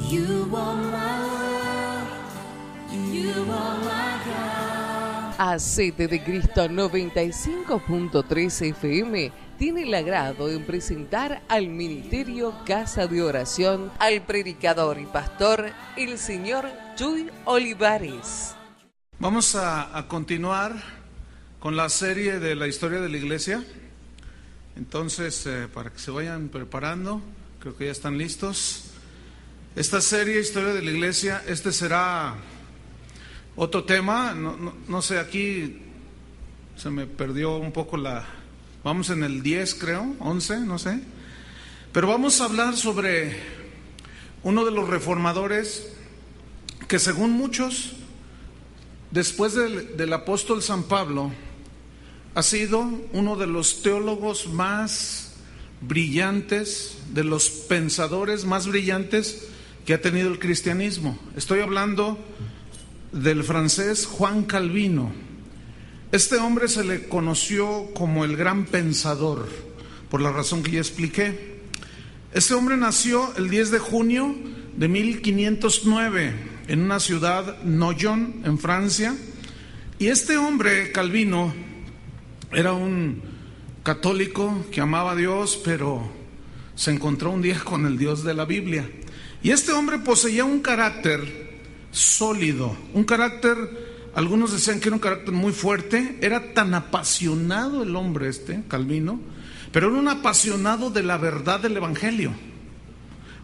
You are my love, you are my God. Acete de Cristo 95.3 FM tiene el agrado en presentar al Ministerio Casa de Oración al predicador y pastor, el señor Chuy Olivares. Vamos a continuar con la serie de la historia de la iglesia. Entonces, para que se vayan preparando, creo que ya están listos. Esta serie, Historia de la Iglesia, este será otro tema. No sé, aquí se me perdió un poco vamos en el 10 creo, 11, no sé. Pero vamos a hablar sobre uno de los reformadores que, según muchos, después del apóstol San Pablo, ha sido uno de los teólogos más brillantes, de los pensadores más brillantes que ha tenido el cristianismo. Estoy hablando del francés Juan Calvino. Este hombre se le conoció como el gran pensador, por la razón que ya expliqué. Este hombre nació el 10 de junio de 1509 en una ciudad, Noyon, en Francia. Y este hombre, Calvino, era un católico que amaba a Dios, pero se encontró un día con el Dios de la Biblia. Y este hombre poseía un carácter sólido, un carácter, algunos decían que era un carácter muy fuerte. Era tan apasionado el hombre Calvino, pero era un apasionado de la verdad del Evangelio.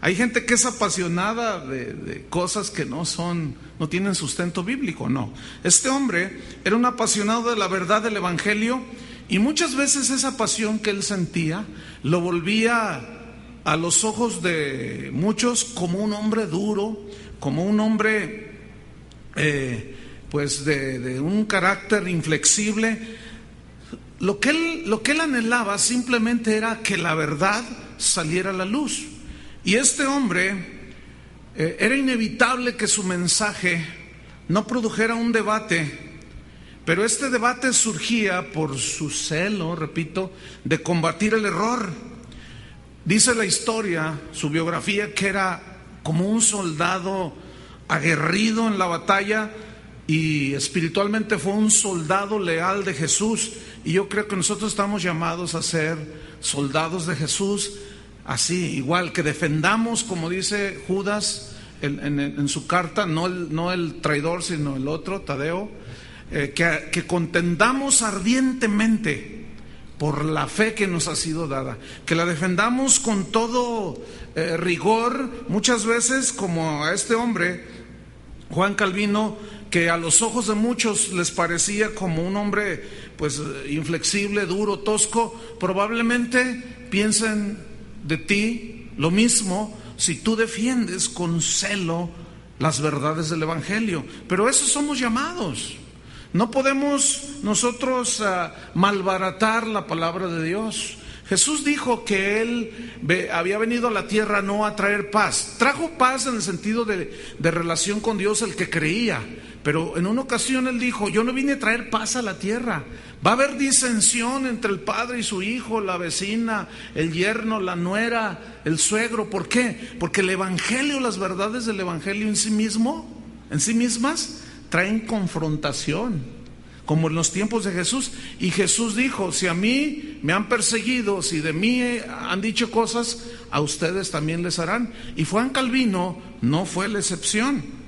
Hay gente que es apasionada de cosas que no tienen sustento bíblico, no. Este hombre era un apasionado de la verdad del Evangelio, y muchas veces esa pasión que él sentía lo volvía a los ojos de muchos como un hombre duro, como un hombre de un carácter inflexible. Lo que él anhelaba simplemente era que la verdad saliera a la luz. Y este hombre, era inevitable que su mensaje no produjera un debate, pero este debate surgía por su celo, repito, de combatir el error. Dice la historia, su biografía, que era como un soldado aguerrido en la batalla, y espiritualmente fue un soldado leal de Jesús. Y yo creo que nosotros estamos llamados a ser soldados de Jesús, así, igual, que defendamos, como dice Judas en su carta, no el traidor, sino el otro, Tadeo, que contendamos ardientemente por la fe que nos ha sido dada, que la defendamos con todo rigor. Muchas veces, como a este hombre, Juan Calvino, que a los ojos de muchos les parecía como un hombre inflexible, duro, tosco, probablemente piensen de ti lo mismo si tú defiendes con celo las verdades del Evangelio. Pero eso somos llamados. No podemos nosotros malbaratar la palabra de Dios. Jesús dijo que Él había venido a la tierra no a traer paz. Trajo paz en el sentido de relación con Dios el que creía. Pero en una ocasión Él dijo: yo no vine a traer paz a la tierra. Va a haber disensión entre el padre y su hijo, la vecina, el yerno, la nuera, el suegro. ¿Por qué? Porque el Evangelio, las verdades del Evangelio en sí mismas, traen confrontación, como en los tiempos de Jesús. Y Jesús dijo: si a mí me han perseguido, si de mí han dicho cosas, a ustedes también les harán. Y Juan Calvino no fue la excepción.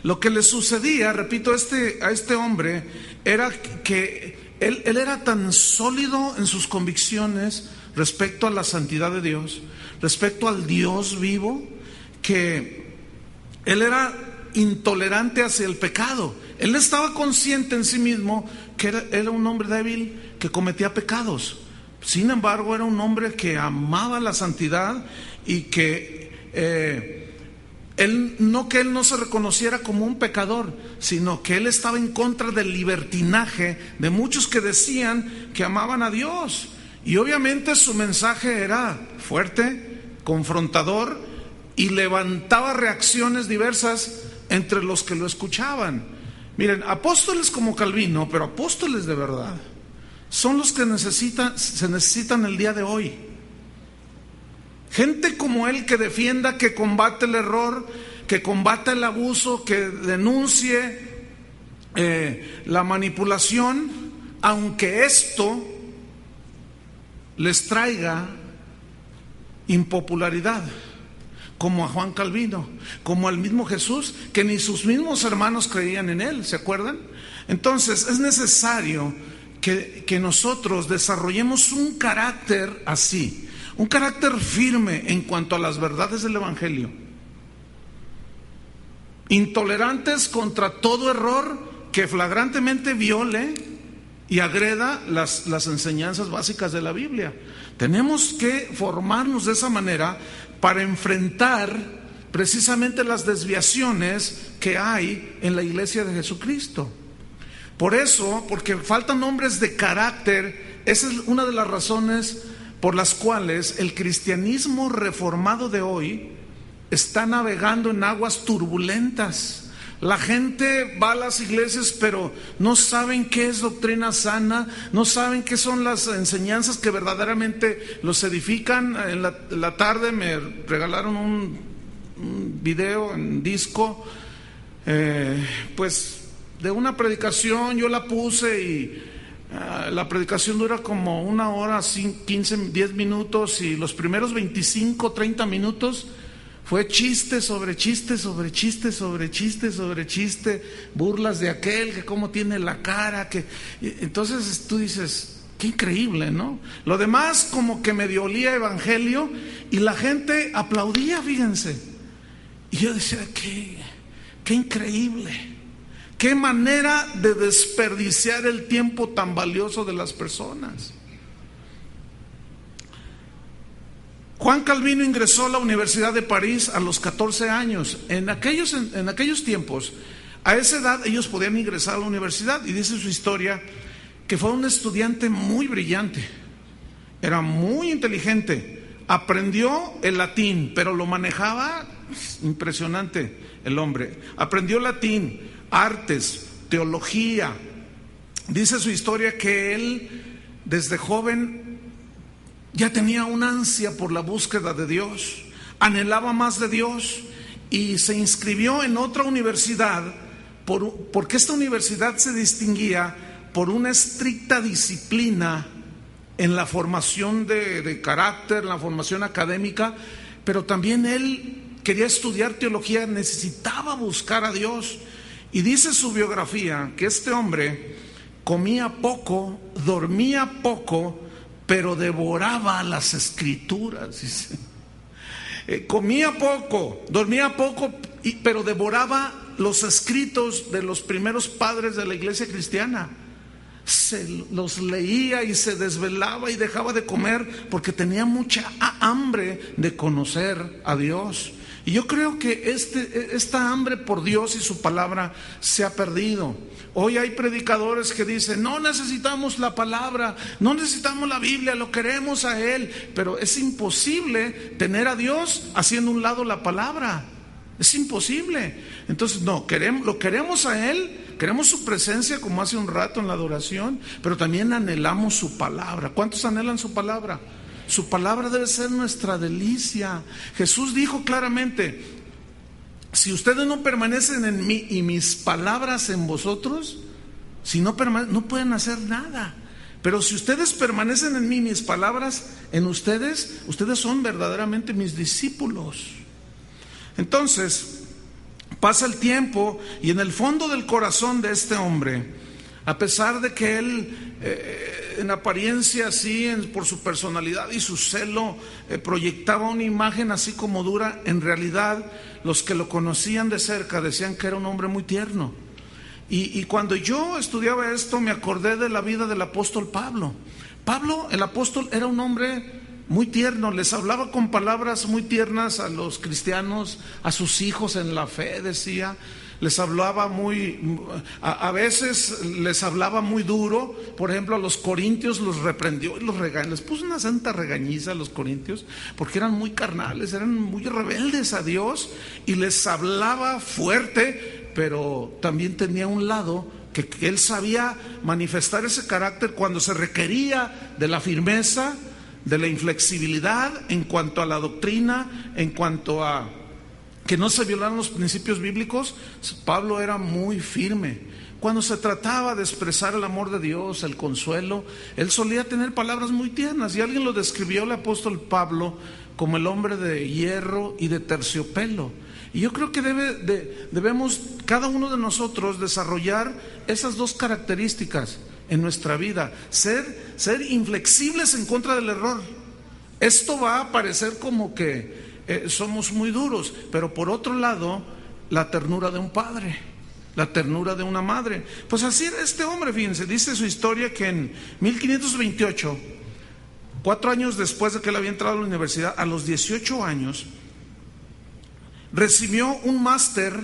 Lo que le sucedía, repito, a este hombre, era que él era tan sólido en sus convicciones respecto a la santidad de Dios, respecto al Dios vivo, que él era intolerante hacia el pecado. Él estaba consciente en sí mismo que era un hombre débil que cometía pecados. Sin embargo, era un hombre que amaba la santidad, y que él no se reconociera como un pecador, sino que él estaba en contra del libertinaje de muchos que decían que amaban a Dios. Y obviamente su mensaje era fuerte, confrontador, y levantaba reacciones diversas entre los que lo escuchaban. Miren, apóstoles como Calvino, pero apóstoles de verdad, son los que se necesitan el día de hoy. Gente como él que defienda, que combate el error, que combate el abuso, que denuncie la manipulación, aunque esto les traiga impopularidad, como a Juan Calvino, como al mismo Jesús, que ni sus mismos hermanos creían en él, ¿se acuerdan? Entonces es necesario que nosotros desarrollemos un carácter así, un carácter firme en cuanto a las verdades del Evangelio, intolerantes contra todo error que flagrantemente viole y agreda las enseñanzas básicas de la Biblia. Tenemos que formarnos de esa manera para enfrentar precisamente las desviaciones que hay en la iglesia de Jesucristo. Por eso, porque faltan hombres de carácter, esa es una de las razones por las cuales el cristianismo reformado de hoy está navegando en aguas turbulentas. La gente va a las iglesias, pero no saben qué es doctrina sana, no saben qué son las enseñanzas que verdaderamente los edifican. En la tarde me regalaron un video en disco, pues de una predicación. Yo la puse y la predicación dura como 1 hora, 15, 10 minutos, y los primeros 25, 30 minutos fue chiste sobre chiste, sobre chiste, sobre chiste, sobre chiste, burlas de aquel, que cómo tiene la cara, que entonces tú dices, qué increíble, ¿no? Lo demás como que medio olía evangelio y la gente aplaudía, fíjense. Y yo decía, qué increíble, qué manera de desperdiciar el tiempo tan valioso de las personas. Juan Calvino ingresó a la Universidad de París a los 14 años. En aquellos tiempos, a esa edad ellos podían ingresar a la universidad, y dice su historia que fue un estudiante muy brillante, era muy inteligente, aprendió el latín, pero lo manejaba impresionante el hombre. Aprendió latín, artes, teología. Dice su historia que él desde joven ya tenía una ansia por la búsqueda de Dios, anhelaba más de Dios, y se inscribió en otra universidad porque esta universidad se distinguía por una estricta disciplina en la formación de carácter, en la formación académica, pero también él quería estudiar teología, necesitaba buscar a Dios. Y dice su biografía que este hombre comía poco, dormía poco, pero devoraba las escrituras, dice. Comía poco, dormía poco, pero devoraba los escritos de los primeros padres de la iglesia cristiana. Se los leía y se desvelaba y dejaba de comer porque tenía mucha hambre de conocer a Dios. Y yo creo que esta hambre por Dios y su palabra se ha perdido. Hoy hay predicadores que dicen, no necesitamos la palabra, no necesitamos la Biblia, lo queremos a Él. Pero es imposible tener a Dios haciendo a un lado la palabra. Es imposible. Entonces no, lo queremos a Él, queremos su presencia como hace un rato en la adoración, pero también anhelamos su palabra. ¿Cuántos anhelan su palabra? Su palabra debe ser nuestra delicia. Jesús dijo claramente, si ustedes no permanecen en mí y mis palabras en vosotros, si no pueden hacer nada. Pero si ustedes permanecen en mí y mis palabras en ustedes, ustedes son verdaderamente mis discípulos. Entonces, pasa el tiempo y en el fondo del corazón de este hombre, a pesar de que él en apariencia así, por su personalidad y su celo, proyectaba una imagen así como dura, en realidad los que lo conocían de cerca decían que era un hombre muy tierno. Y cuando yo estudiaba esto me acordé de la vida del apóstol Pablo. Pablo, el apóstol, era un hombre muy tierno, les hablaba con palabras muy tiernas a los cristianos, a sus hijos en la fe, decía. Les hablaba a veces les hablaba muy duro. Por ejemplo, a los corintios los reprendió y los regañó. Les puso una santa regañiza a los corintios porque eran muy carnales, eran muy rebeldes a Dios, y les hablaba fuerte, pero también tenía un lado que él sabía manifestar ese carácter cuando se requería de la firmeza, de la inflexibilidad en cuanto a la doctrina, en cuanto a que no se violaran los principios bíblicos. Pablo era muy firme. Cuando se trataba de expresar el amor de Dios, el consuelo, él solía tener palabras muy tiernas, y alguien lo describió, el apóstol Pablo, como el hombre de hierro y de terciopelo. Y yo creo que debemos cada uno de nosotros desarrollar esas dos características en nuestra vida: ser inflexibles en contra del error. Esto va a parecer como que somos muy duros, pero por otro lado, la ternura de un padre, la ternura de una madre. Pues así era este hombre, fíjense, dice su historia que en 1528, 4 años después de que él había entrado a la universidad, a los 18 años, recibió un máster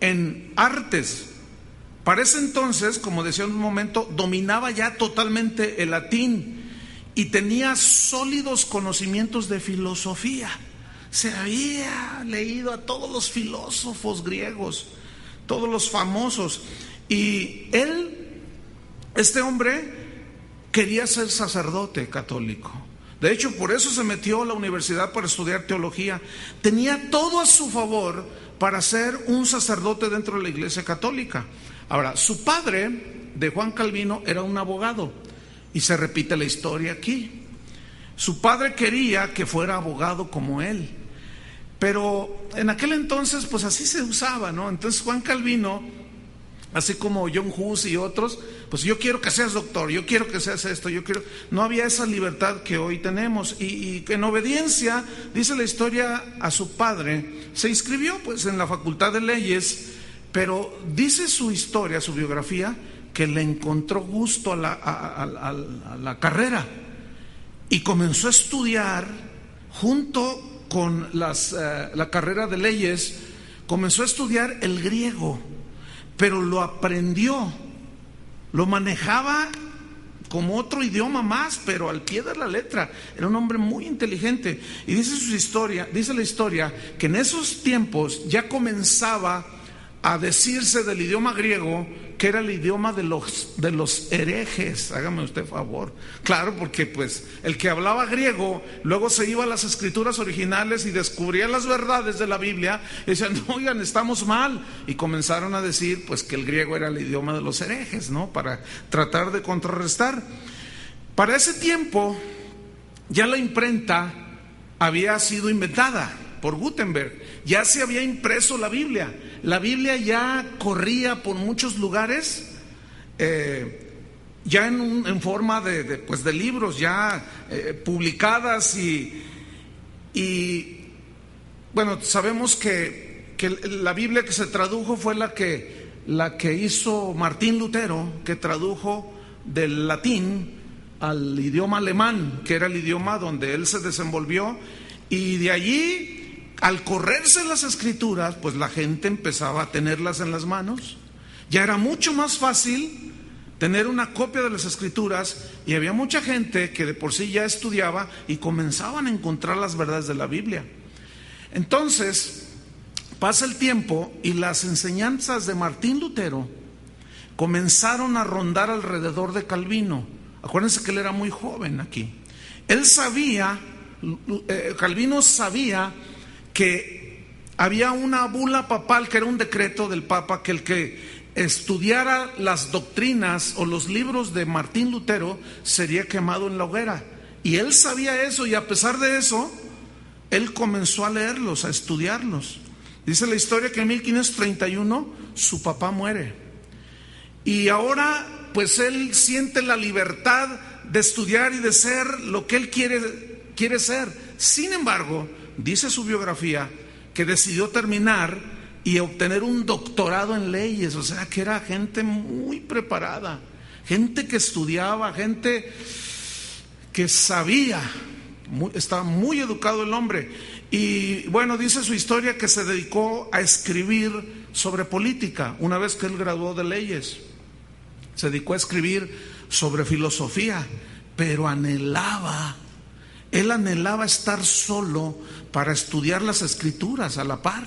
en artes. Para ese entonces, como decía en un momento, dominaba ya totalmente el latín y tenía sólidos conocimientos de filosofía. Se había leído a todos los filósofos griegos, todos los famosos, y este hombre quería ser sacerdote católico. De hecho, por eso se metió a la universidad para estudiar teología. Tenía todo a su favor para ser un sacerdote dentro de la Iglesia católica. Ahora, su padre, de Juan Calvino, era un abogado, y se repite la historia aquí. Su padre quería que fuera abogado como él, pero en aquel entonces pues así se usaba, ¿no? Entonces Juan Calvino, así como John Hus y otros, pues yo quiero que seas doctor, yo quiero que seas esto, yo quiero. No había esa libertad que hoy tenemos, y en obediencia, dice la historia, a su padre se inscribió pues en la Facultad de Leyes, pero dice su historia, su biografía, que le encontró gusto a la carrera y comenzó a estudiar junto con la carrera de leyes. Comenzó a estudiar el griego, pero lo aprendió, lo manejaba como otro idioma más, pero al pie de la letra. Era un hombre muy inteligente, y dice la historia que en esos tiempos ya comenzaba a decirse del idioma griego que era el idioma de los herejes. Hágame usted favor. Claro, porque pues el que hablaba griego luego se iba a las escrituras originales y descubría las verdades de la Biblia y decían, oigan, estamos mal, y comenzaron a decir pues que el griego era el idioma de los herejes, ¿no? Para tratar de contrarrestar. Para ese tiempo ya la imprenta había sido inventada por Gutenberg, ya se había impreso la Biblia. La Biblia ya corría por muchos lugares, ya en forma de libros ya publicadas, y bueno, sabemos que la Biblia que se tradujo fue la que hizo Martín Lutero, que tradujo del latín al idioma alemán, que era el idioma donde él se desenvolvió, y de allí, al correrse las escrituras, pues la gente empezaba a tenerlas en las manos. Ya era mucho más fácil tener una copia de las escrituras, y había mucha gente que de por sí ya estudiaba y comenzaban a encontrar las verdades de la Biblia. Entonces pasa el tiempo y las enseñanzas de Martín Lutero comenzaron a rondar alrededor de Calvino. Acuérdense que él era muy joven aquí. Calvino sabía que había una bula papal, que era un decreto del Papa, que el que estudiara las doctrinas o los libros de Martín Lutero sería quemado en la hoguera. Y él sabía eso, y a pesar de eso, él comenzó a leerlos, a estudiarlos. Dice la historia que en 1531 su papá muere, y ahora pues él siente la libertad de estudiar y de ser lo que él quiere ser. Sin embargo, dice su biografía que decidió terminar y obtener un doctorado en leyes. O sea, que era gente muy preparada, gente que estudiaba, gente que sabía, estaba muy educado el hombre. Y bueno, dice su historia que se dedicó a escribir sobre política. Una vez que él graduó de leyes, se dedicó a escribir sobre filosofía, pero él anhelaba estar solo para estudiar las escrituras a la par.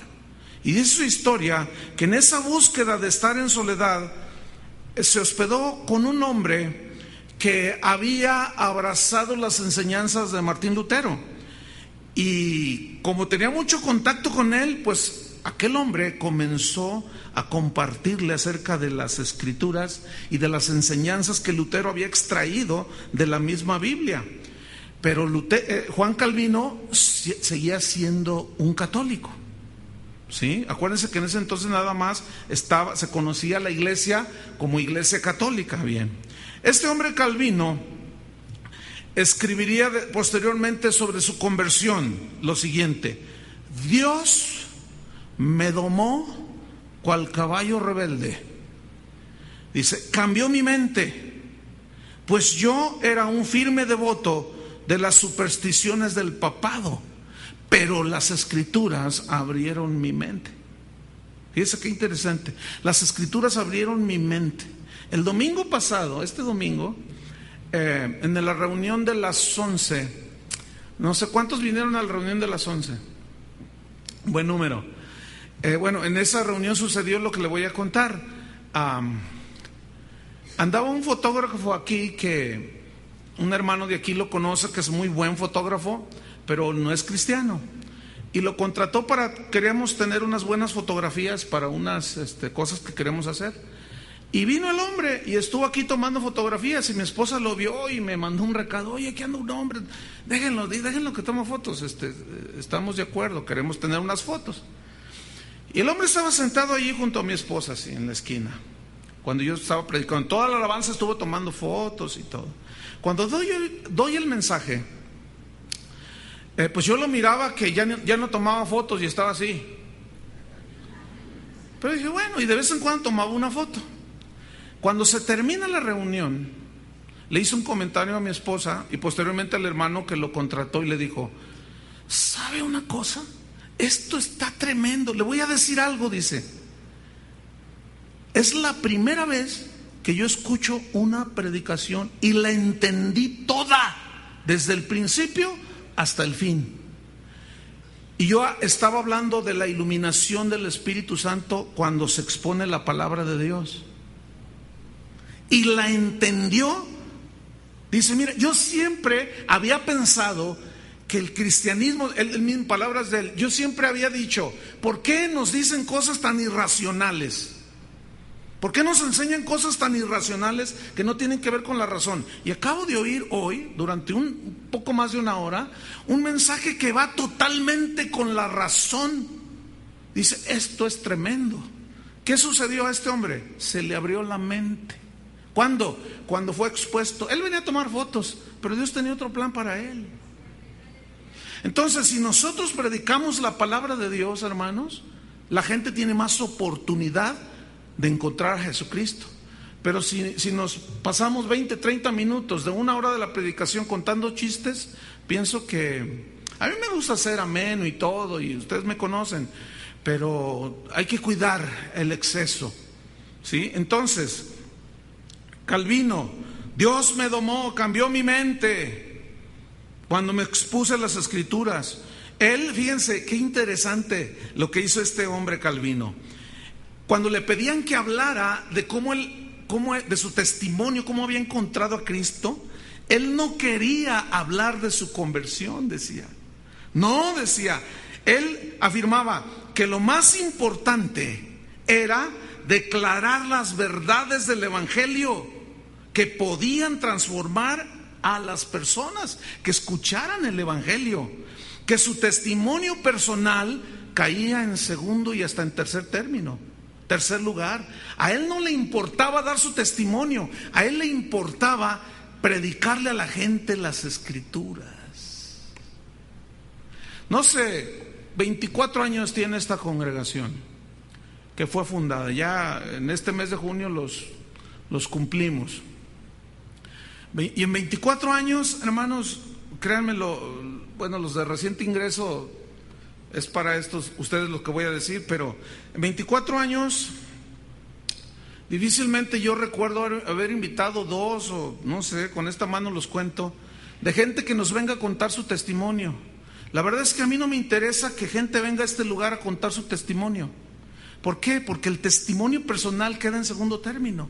Y dice su historia que en esa búsqueda de estar en soledad se hospedó con un hombre que había abrazado las enseñanzas de Martín Lutero. Y como tenía mucho contacto con él, pues aquel hombre comenzó a compartirle acerca de las escrituras y de las enseñanzas que Lutero había extraído de la misma Biblia. Pero Juan Calvino seguía siendo un católico, ¿sí? Acuérdense que en ese entonces nada más se conocía la iglesia como iglesia católica. Bien, este hombre Calvino escribiría posteriormente sobre su conversión lo siguiente: Dios me domó cual caballo rebelde. Dice, cambió mi mente, pues yo era un firme devoto de las supersticiones del papado, pero las escrituras abrieron mi mente. Fíjense qué interesante, las escrituras abrieron mi mente. El domingo pasado, este domingo, en la reunión de las 11, no sé cuántos vinieron a la reunión de las 11, buen número. Bueno, en esa reunión sucedió lo que le voy a contar. Andaba un fotógrafo aquí que un hermano de aquí lo conoce, que es muy buen fotógrafo, pero no es cristiano. Y lo contrató queríamos tener unas buenas fotografías para unas cosas que queremos hacer. Y vino el hombre y estuvo aquí tomando fotografías, y mi esposa lo vio y me mandó un recado: oye, aquí anda un hombre, déjenlo que toma fotos, estamos de acuerdo, queremos tener unas fotos. Y el hombre estaba sentado allí junto a mi esposa, así en la esquina, cuando yo estaba predicando. Toda la alabanza estuvo tomando fotos y todo. Cuando doy el mensaje, pues yo lo miraba que ya no tomaba fotos y estaba así. Pero dije, bueno, y de vez en cuando tomaba una foto. Cuando se termina la reunión, le hice un comentario a mi esposa y posteriormente al hermano que lo contrató, y le dijo: ¿sabe una cosa? Esto está tremendo, le voy a decir algo, dice. Es la primera vez que yo escucho una predicación y la entendí toda, desde el principio hasta el fin. Y yo estaba hablando de la iluminación del Espíritu Santo cuando se expone la palabra de Dios. Y la entendió. Dice, mira, yo siempre había pensado que el cristianismo, en palabras de él, yo siempre había dicho, ¿por qué nos dicen cosas tan irracionales? ¿Por qué nos enseñan cosas tan irracionales que no tienen que ver con la razón? Y acabo de oír hoy, durante un poco más de una hora, un mensaje que va totalmente con la razón. Dice, esto es tremendo. ¿Qué sucedió a este hombre? Se le abrió la mente. ¿Cuándo? Cuando fue expuesto. Él venía a tomar fotos, pero Dios tenía otro plan para él. Entonces, si nosotros predicamos la palabra de Dios, hermanos, la gente tiene más oportunidad de encontrar a Jesucristo. Pero si nos pasamos 20, 30 minutos de una hora de la predicación contando chistes, pienso que a mí me gusta ser ameno y todo, y ustedes me conocen, pero hay que cuidar el exceso, ¿sí? Entonces, Calvino, Dios me domó, cambió mi mente cuando me expuse las escrituras. Él, fíjense qué interesante lo que hizo este hombre Calvino. Cuando le pedían que hablara de de su testimonio, cómo había encontrado a Cristo, él no quería hablar de su conversión, decía. No, decía, él afirmaba que lo más importante era declarar las verdades del Evangelio que podían transformar a las personas que escucharan el Evangelio, que su testimonio personal caía en segundo y hasta en tercer lugar. A él no le importaba dar su testimonio, a él le importaba predicarle a la gente las escrituras. No sé, 24 años tiene esta congregación que fue fundada. Ya en este mes de junio los cumplimos. Y en 24 años, hermanos, créanmelo, bueno, los de reciente ingreso es para ustedes lo que voy a decir, pero en 24 años difícilmente yo recuerdo haber invitado 2 o no sé, con esta mano los cuento, de gente que nos venga a contar su testimonio. La verdad es que a mí no me interesa que gente venga a este lugar a contar su testimonio. ¿Por qué? Porque el testimonio personal queda en segundo término.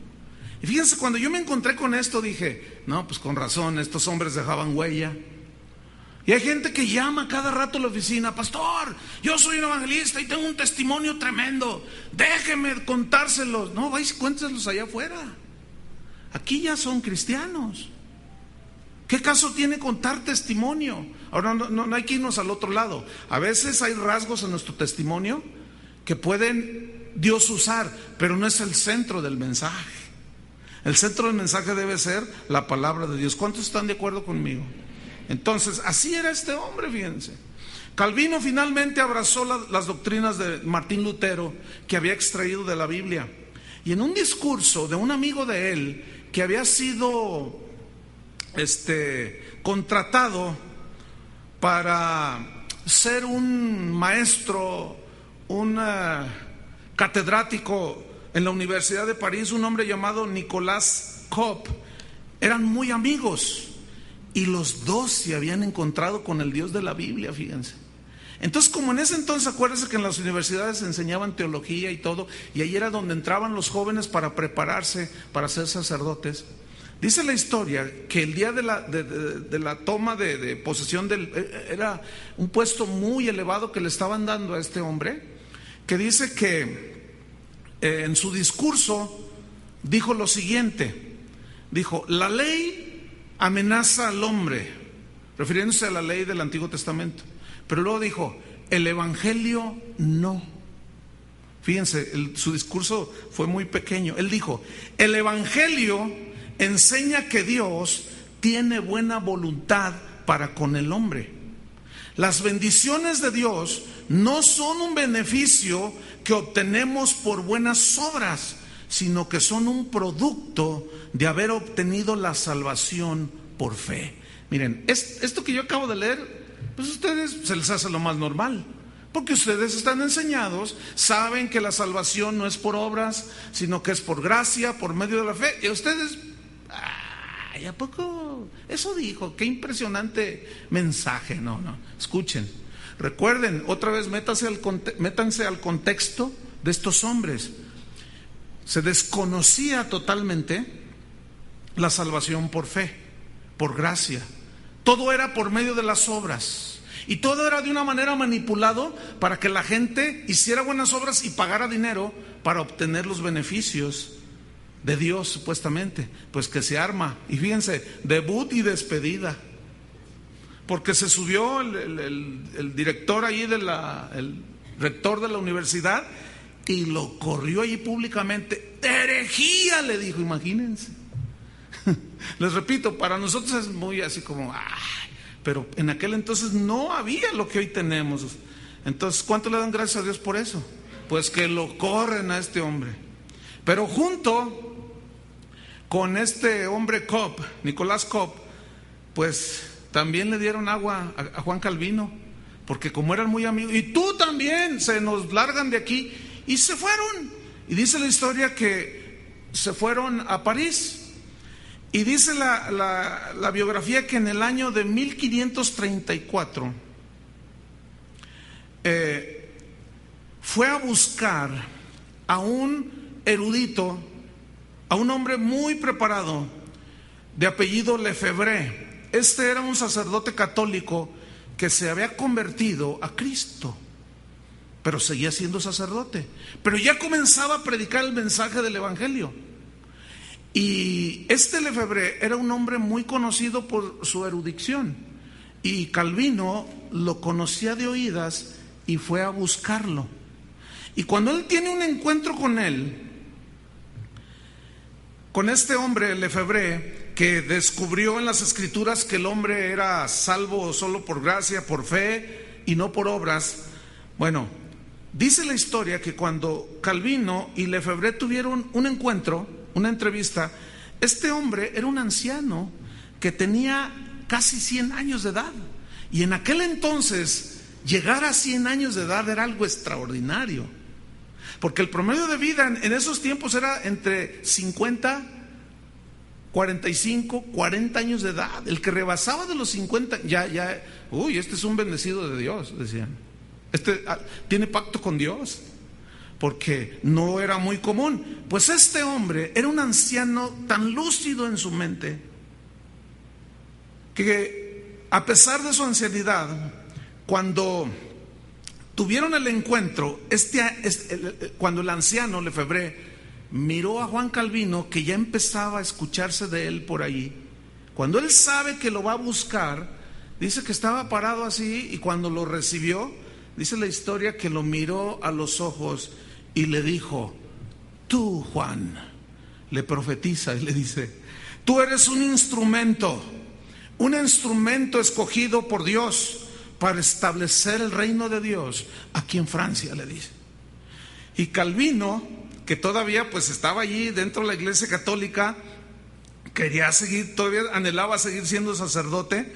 Y fíjense, cuando yo me encontré con esto dije, no, pues con razón, estos hombres dejaban huella. Y hay gente que llama cada rato a la oficina: pastor, yo soy un evangelista y tengo un testimonio tremendo, déjeme contárselos. No, vais y cuénteselos allá afuera. Aquí ya son cristianos. ¿Qué caso tiene contar testimonio? Ahora no hay que irnos al otro lado. A veces hay rasgos en nuestro testimonio que pueden Dios usar, pero no es el centro del mensaje. El centro del mensaje debe ser la palabra de Dios. ¿Cuántos están de acuerdo conmigo? Entonces, así era este hombre, fíjense. Calvino finalmente abrazó las doctrinas de Martín Lutero, que había extraído de la Biblia. Y en un discurso de un amigo de él, que había sido contratado para ser un maestro, un catedrático en la Universidad de París, un hombre llamado Nicolas Cop, eran muy amigos. Y los dos se habían encontrado con el Dios de la Biblia, fíjense. Entonces, como en ese entonces, acuérdense que en las universidades se enseñaban teología y todo, y ahí era donde entraban los jóvenes para prepararse para ser sacerdotes. Dice la historia que el día de la toma de posesión era un puesto muy elevado que le estaban dando a este hombre, que dice que en su discurso dijo lo siguiente: dijo, la ley amenaza al hombre, refiriéndose a la ley del Antiguo Testamento, pero luego dijo, el evangelio no. Fíjense, su discurso fue muy pequeño. Él dijo, el evangelio enseña que Dios tiene buena voluntad para con el hombre. Las bendiciones de Dios no son un beneficio que obtenemos por buenas obras, sino que son un producto de haber obtenido la salvación por fe. Miren, esto que yo acabo de leer, pues a ustedes se les hace lo más normal, porque ustedes están enseñados, saben que la salvación no es por obras, sino que es por gracia, por medio de la fe. Y ustedes, ¿a poco eso dijo? Qué impresionante mensaje. No, escuchen, recuerden, otra vez métanse al contexto de estos hombres. Se desconocía totalmente la salvación por fe, por gracia. Todo era por medio de las obras. Y todo era de una manera manipulado para que la gente hiciera buenas obras y pagara dinero para obtener los beneficios de Dios, supuestamente. Pues que se arma. Y fíjense, debut y despedida. Porque se subió el director ahí el rector de la universidad, y lo corrió allí públicamente. ¡Herejía!, le dijo, imagínense. Les repito, para nosotros es muy así como, pero en aquel entonces no había lo que hoy tenemos. Entonces, ¿cuánto le dan gracias a Dios por eso? Pues que lo corren a este hombre. Pero junto con este hombre Cop, Nicolás Cop, pues también le dieron agua a Juan Calvino, porque como eran muy amigos, y tú también, se nos largan de aquí. Y se fueron. Y dice la historia que se fueron a París. Y dice la biografía que en el año de 1534 fue a buscar a un erudito, a un hombre muy preparado, de apellido Lefebvre. Este era un sacerdote católico que se había convertido a Cristo, pero seguía siendo sacerdote, pero ya comenzaba a predicar el mensaje del evangelio. Y este Lefebvre era un hombre muy conocido por su erudición, y Calvino lo conocía de oídas y fue a buscarlo. Y cuando él tiene un encuentro con él, con este hombre Lefebvre, que descubrió en las escrituras que el hombre era salvo solo por gracia, por fe y no por obras, bueno, dice la historia que cuando Calvino y Lefebvre tuvieron un encuentro, una entrevista, este hombre era un anciano que tenía casi 100 años de edad. Y en aquel entonces, llegar a 100 años de edad era algo extraordinario. Porque el promedio de vida en esos tiempos era entre 50, 45, 40 años de edad. El que rebasaba de los 50, este es un bendecido de Dios, decían. Este tiene pacto con Dios. porque no era muy común. Pues este hombre era un anciano tan lúcido en su mente que, a pesar de su ancianidad, cuando tuvieron el encuentro, cuando el anciano Lefebvre miró a Juan Calvino, que ya empezaba a escucharse de él por ahí, cuando él sabe que lo va a buscar, dice que estaba parado así, y cuando lo recibió, dice la historia que lo miró a los ojos y le dijo: tú, Juan, le profetiza y le dice: tú eres un instrumento escogido por Dios para establecer el reino de Dios aquí en Francia, le dice. Y Calvino, que todavía pues estaba allí dentro de la Iglesia Católica, quería seguir, todavía anhelaba seguir siendo sacerdote.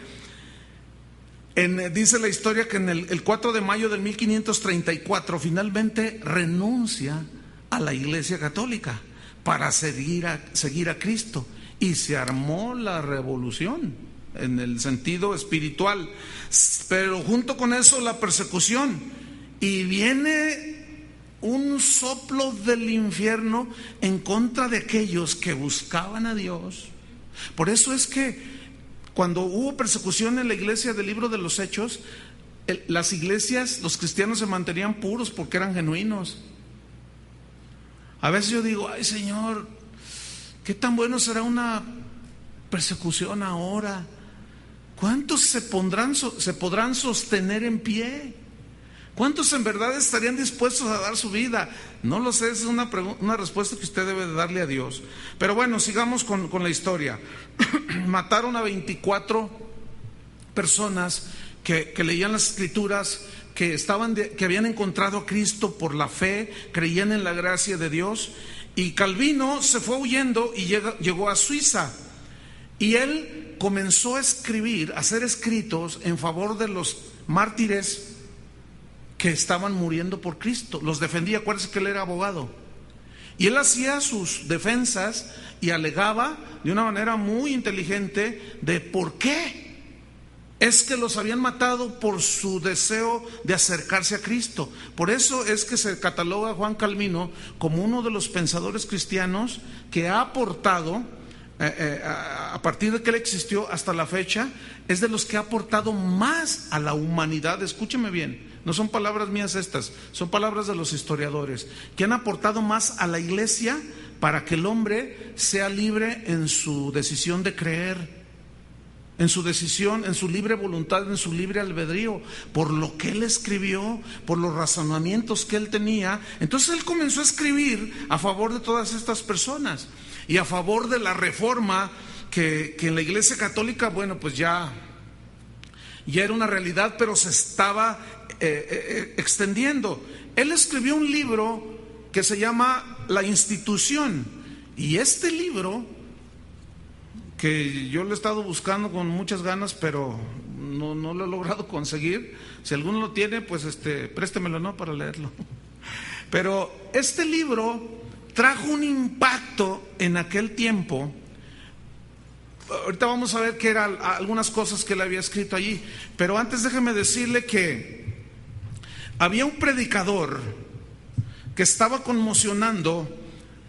Dice la historia que en el 4 de mayo del 1534 finalmente renuncia a la Iglesia Católica para seguir a Cristo, y se armó la revolución en el sentido espiritual, pero junto con eso la persecución, y viene un soplo del infierno en contra de aquellos que buscaban a Dios. Por eso es que cuando hubo persecución en la iglesia del libro de los Hechos, las iglesias, los cristianos se mantenían puros porque eran genuinos. A veces yo digo: ay, Señor, ¿qué tan bueno será una persecución ahora? ¿Cuántos se podrán sostener en pie? ¿Cuántos en verdad estarían dispuestos a dar su vida? No lo sé, esa es una respuesta que usted debe de darle a Dios. Pero bueno, sigamos con la historia. Mataron a 24 personas que leían las Escrituras, que habían encontrado a Cristo por la fe, creían en la gracia de Dios. Y Calvino se fue huyendo y llegó a Suiza. Y él comenzó a escribir, a hacer escritos en favor de los mártires que estaban muriendo por Cristo. Los defendía. Acuérdense que él era abogado, y él hacía sus defensas y alegaba de una manera muy inteligente de por qué es que los habían matado por su deseo de acercarse a Cristo. Por eso es que se cataloga a Juan Calvino como uno de los pensadores cristianos que ha aportado, a partir de que él existió hasta la fecha, es de los que ha aportado más a la humanidad. Escúcheme bien, no son palabras mías estas, son palabras de los historiadores, que han aportado más a la iglesia para que el hombre sea libre en su decisión de creer, en su decisión, en su libre voluntad, en su libre albedrío, por lo que él escribió, por los razonamientos que él tenía. Entonces él comenzó a escribir a favor de todas estas personas y a favor de la reforma que en la Iglesia Católica, bueno, pues ya era una realidad, pero se estaba extendiendo. Él escribió un libro que se llama La Institución, y este libro, que yo lo he estado buscando con muchas ganas, pero no lo he logrado conseguir. Si alguno lo tiene, pues préstemelo, ¿no?, para leerlo. Pero este libro trajo un impacto en aquel tiempo. Ahorita vamos a ver qué eran algunas cosas que él había escrito allí, pero antes déjeme decirle que había un predicador que estaba conmocionando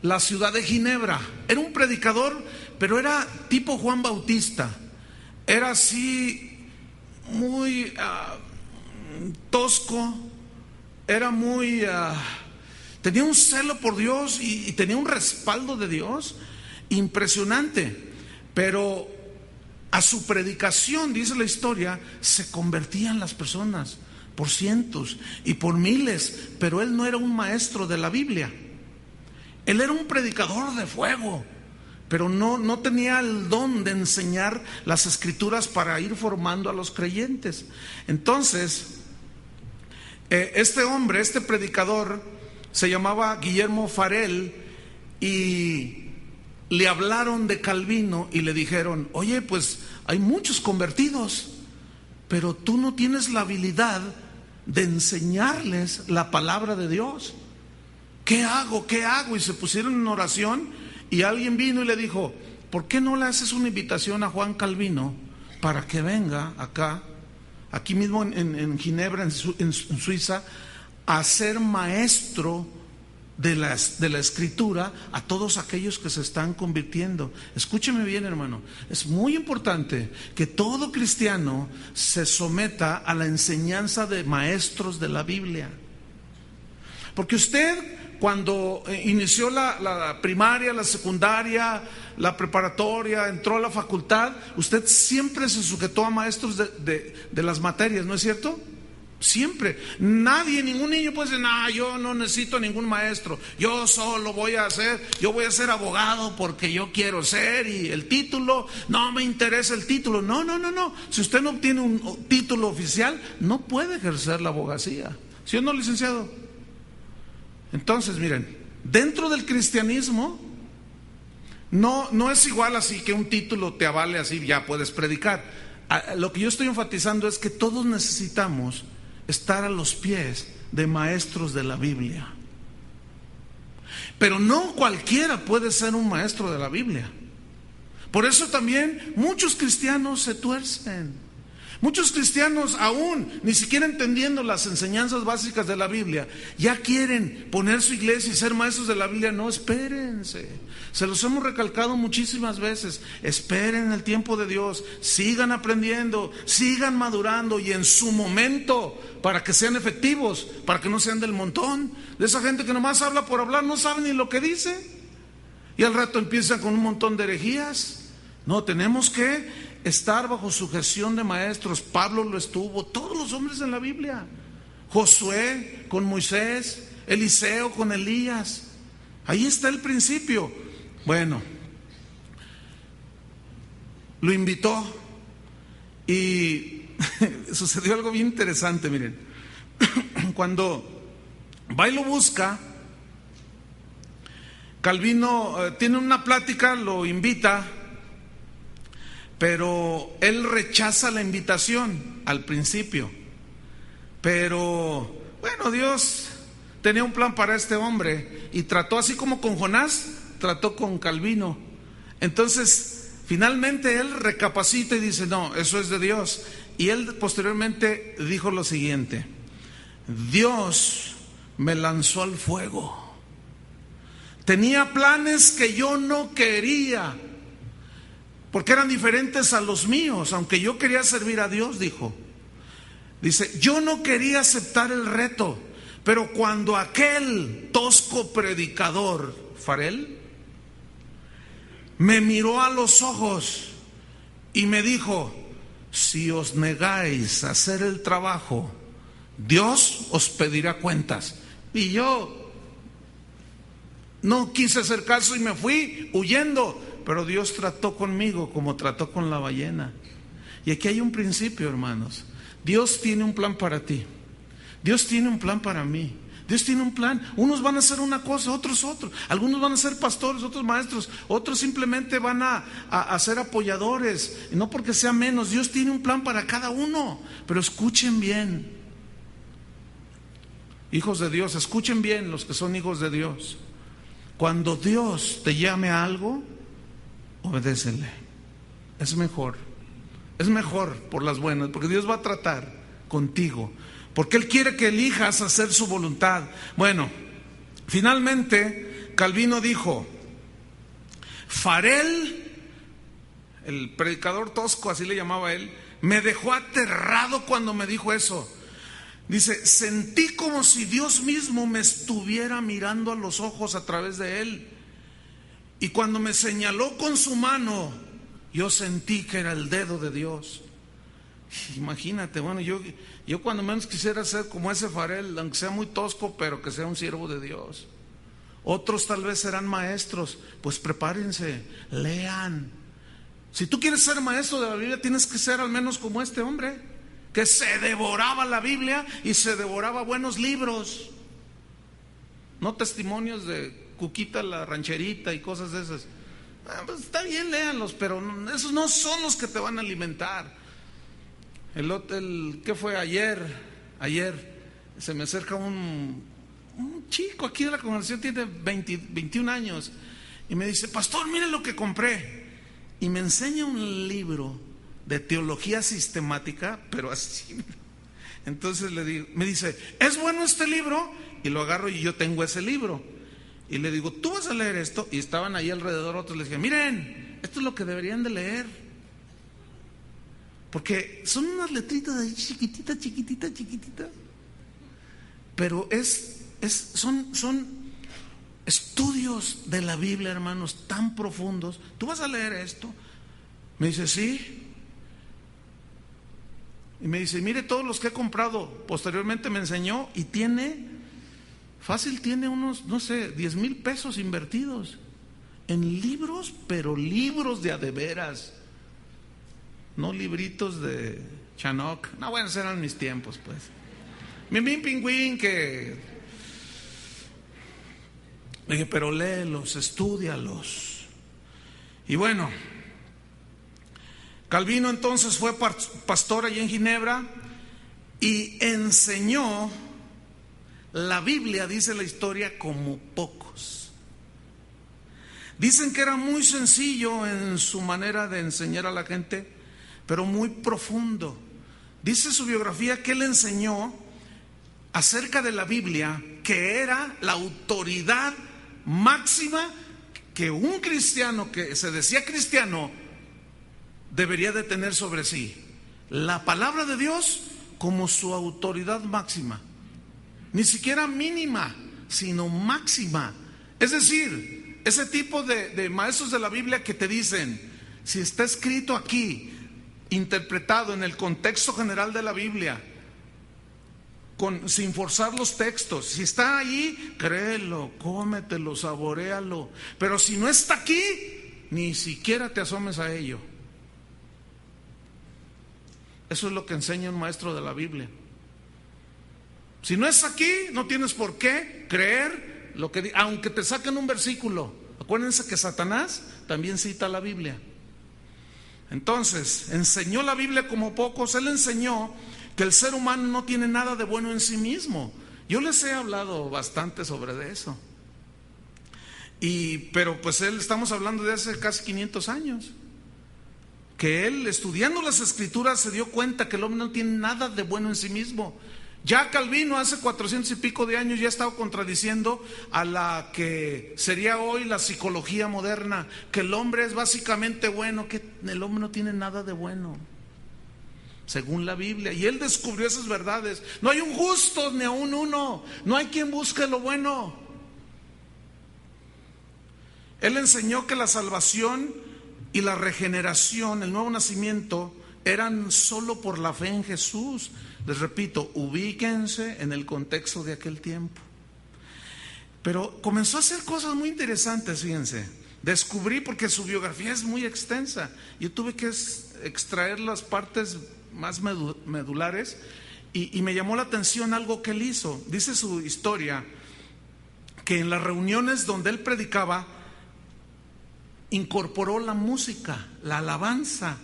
la ciudad de Ginebra. Era un predicador, pero era tipo Juan Bautista. Era así muy tosco, era muy tenía un celo por Dios y tenía un respaldo de Dios impresionante. Pero a su predicación, dice la historia, se convertían las personas por cientos y por miles. Pero él no era un maestro de la Biblia, él era un predicador de fuego, pero no tenía el don de enseñar las Escrituras para ir formando a los creyentes. Entonces, este hombre, este predicador, se llamaba Guillermo Farel, y le hablaron de Calvino y le dijeron: oye, pues hay muchos convertidos, pero tú no tienes la habilidad de enseñarles la palabra de Dios. ¿Qué hago? ¿Qué hago? Y se pusieron en oración, y alguien vino y le dijo: ¿por qué no le haces una invitación a Juan Calvino para que venga aquí mismo en Ginebra, en Suiza, a ser maestro de la Escritura a todos aquellos que se están convirtiendo. Escúcheme bien, hermano, es muy importante que todo cristiano se someta a la enseñanza de maestros de la Biblia. Porque usted, cuando inició la primaria, la secundaria, la preparatoria, entró a la facultad, usted siempre se sujetó a maestros de las materias, ¿no es cierto? Siempre. Nadie, ningún niño puede decir, no, yo no necesito ningún maestro, yo solo voy a ser abogado porque yo quiero ser, y el título, no me interesa el título. No. Si usted no obtiene un título oficial, no puede ejercer la abogacía. ¿Sí o no, licenciado? Entonces, miren, dentro del cristianismo no es igual así que un título te avale así, ya puedes predicar. Lo que yo estoy enfatizando es que todos necesitamos estar a los pies de maestros de la Biblia. Pero no cualquiera puede ser un maestro de la Biblia. Por eso también muchos cristianos se tuercen. Muchos cristianos, aún ni siquiera entendiendo las enseñanzas básicas de la Biblia, ya quieren poner su iglesia y ser maestros de la Biblia. No, espérense. Se los hemos recalcado muchísimas veces. Esperen el tiempo de Dios, sigan aprendiendo, sigan madurando, y en su momento, para que sean efectivos, para que no sean del montón, de esa gente que nomás habla por hablar, no sabe ni lo que dice, y al rato empiezan con un montón de herejías. No, tenemos que estar bajo sujeción de maestros. Pablo lo estuvo, todos los hombres en la Biblia. Josué con Moisés, Eliseo con Elías. Ahí está el principio. Bueno, lo invitó y sucedió algo bien interesante, miren. Cuando va y lo busca, Calvino tiene una plática, lo invita, pero él rechaza la invitación al principio. Pero bueno, Dios tenía un plan para este hombre y trató, así como con Jonás, trató con Calvino. Entonces finalmente él recapacita y dice, no, eso es de Dios. Y él posteriormente dijo lo siguiente: Dios me lanzó al fuego, tenía planes que yo no quería, porque eran diferentes a los míos, aunque yo quería servir a Dios, dijo. Dice, yo no quería aceptar el reto, pero cuando aquel tosco predicador, Farel, me miró a los ojos y me dijo, si os negáis a hacer el trabajo, Dios os pedirá cuentas. Y yo no quise hacer caso y me fui huyendo. Pero Dios trató conmigo como trató con la ballena. Y aquí hay un principio, hermanos. Dios tiene un plan para ti. Dios tiene un plan para mí. Dios tiene un plan. Unos van a hacer una cosa, otros otro. Algunos van a ser pastores, otros maestros. Otros simplemente van a ser apoyadores. Y no porque sea menos. Dios tiene un plan para cada uno. Pero escuchen bien. Hijos de Dios, escuchen bien los que son hijos de Dios. Cuando Dios te llame a algo, obedécele. Es mejor por las buenas, porque Dios va a tratar contigo, porque Él quiere que elijas hacer su voluntad. Bueno, finalmente Calvino dijo, Farel, el predicador tosco, así le llamaba él, me dejó aterrado cuando me dijo eso. Dice, sentí como si Dios mismo me estuviera mirando a los ojos a través de él. Y cuando me señaló con su mano, yo sentí que era el dedo de Dios. Imagínate, bueno, yo cuando menos quisiera ser como ese Farel, aunque sea muy tosco, pero que sea un siervo de Dios. Otros tal vez serán maestros, pues prepárense, lean. Si tú quieres ser maestro de la Biblia, tienes que ser al menos como este hombre, que se devoraba la Biblia y se devoraba buenos libros, no testimonios de Cuquita la rancherita y cosas de esas. Pues está bien, léanlos, pero esos no son los que te van a alimentar. ¿Qué fue? Ayer se me acerca un chico aquí de la congregación, tiene 21 años, y me dice, pastor, mire lo que compré. Y me enseña un libro de teología sistemática, pero así. Entonces me dice, ¿es bueno este libro? Y lo agarro y yo tengo ese libro. Y le digo, ¿tú vas a leer esto? Y estaban ahí alrededor otros, les dije, miren, esto es lo que deberían de leer. Porque son unas letritas ahí chiquititas, chiquititas, chiquititas. Pero son estudios de la Biblia, hermanos, tan profundos. ¿Tú vas a leer esto? Me dice, sí. Y me dice, mire todos los que he comprado. Posteriormente me enseñó y tiene unos, no sé, 10,000 pesos invertidos en libros, pero libros de a de veras. No libritos de Chanok. No, bueno, esos eran mis tiempos, pues. Mimín Pingüín, que... Le dije, pero léelos, estúdialos. Y bueno, Calvino entonces fue pastor allí en Ginebra y enseñó la Biblia, dice la historia, como pocos. Dicen que era muy sencillo en su manera de enseñar a la gente, pero muy profundo. Dice su biografía que él enseñó acerca de la Biblia, que era la autoridad máxima que un cristiano que se decía cristiano debería de tener sobre sí. La palabra de Dios como su autoridad máxima. Ni siquiera mínima, sino máxima. Es decir, ese tipo de maestros de la Biblia que te dicen, si está escrito aquí, interpretado en el contexto general de la Biblia, sin forzar los textos, si está ahí, créelo, cómetelo, saboréalo. Pero si no está aquí, ni siquiera te asomes a ello. Eso es lo que enseña un maestro de la Biblia. Si no es aquí, no tienes por qué creer lo que aunque te saquen un versículo. Acuérdense que Satanás también cita la Biblia. Entonces, enseñó la Biblia como pocos. Él enseñó que el ser humano no tiene nada de bueno en sí mismo. Yo les he hablado bastante sobre eso. Pero pues estamos hablando de hace casi 500 años. Que él, estudiando las Escrituras, se dio cuenta que el hombre no tiene nada de bueno en sí mismo. Ya Calvino hace 400 y pico de años ya ha estado contradiciendo a la que sería hoy la psicología moderna, que el hombre es básicamente bueno, que el hombre no tiene nada de bueno, según la Biblia. Y él descubrió esas verdades. No hay un justo ni aún uno, no hay quien busque lo bueno. Él enseñó que la salvación y la regeneración, el nuevo nacimiento, eran solo por la fe en Jesús. Les repito, ubíquense en el contexto de aquel tiempo. Pero comenzó a hacer cosas muy interesantes, fíjense. Descubrí, porque su biografía es muy extensa, yo tuve que extraer las partes más medulares y me llamó la atención algo que él hizo. Dice su historia que en las reuniones donde él predicaba, incorporó la música, la alabanza.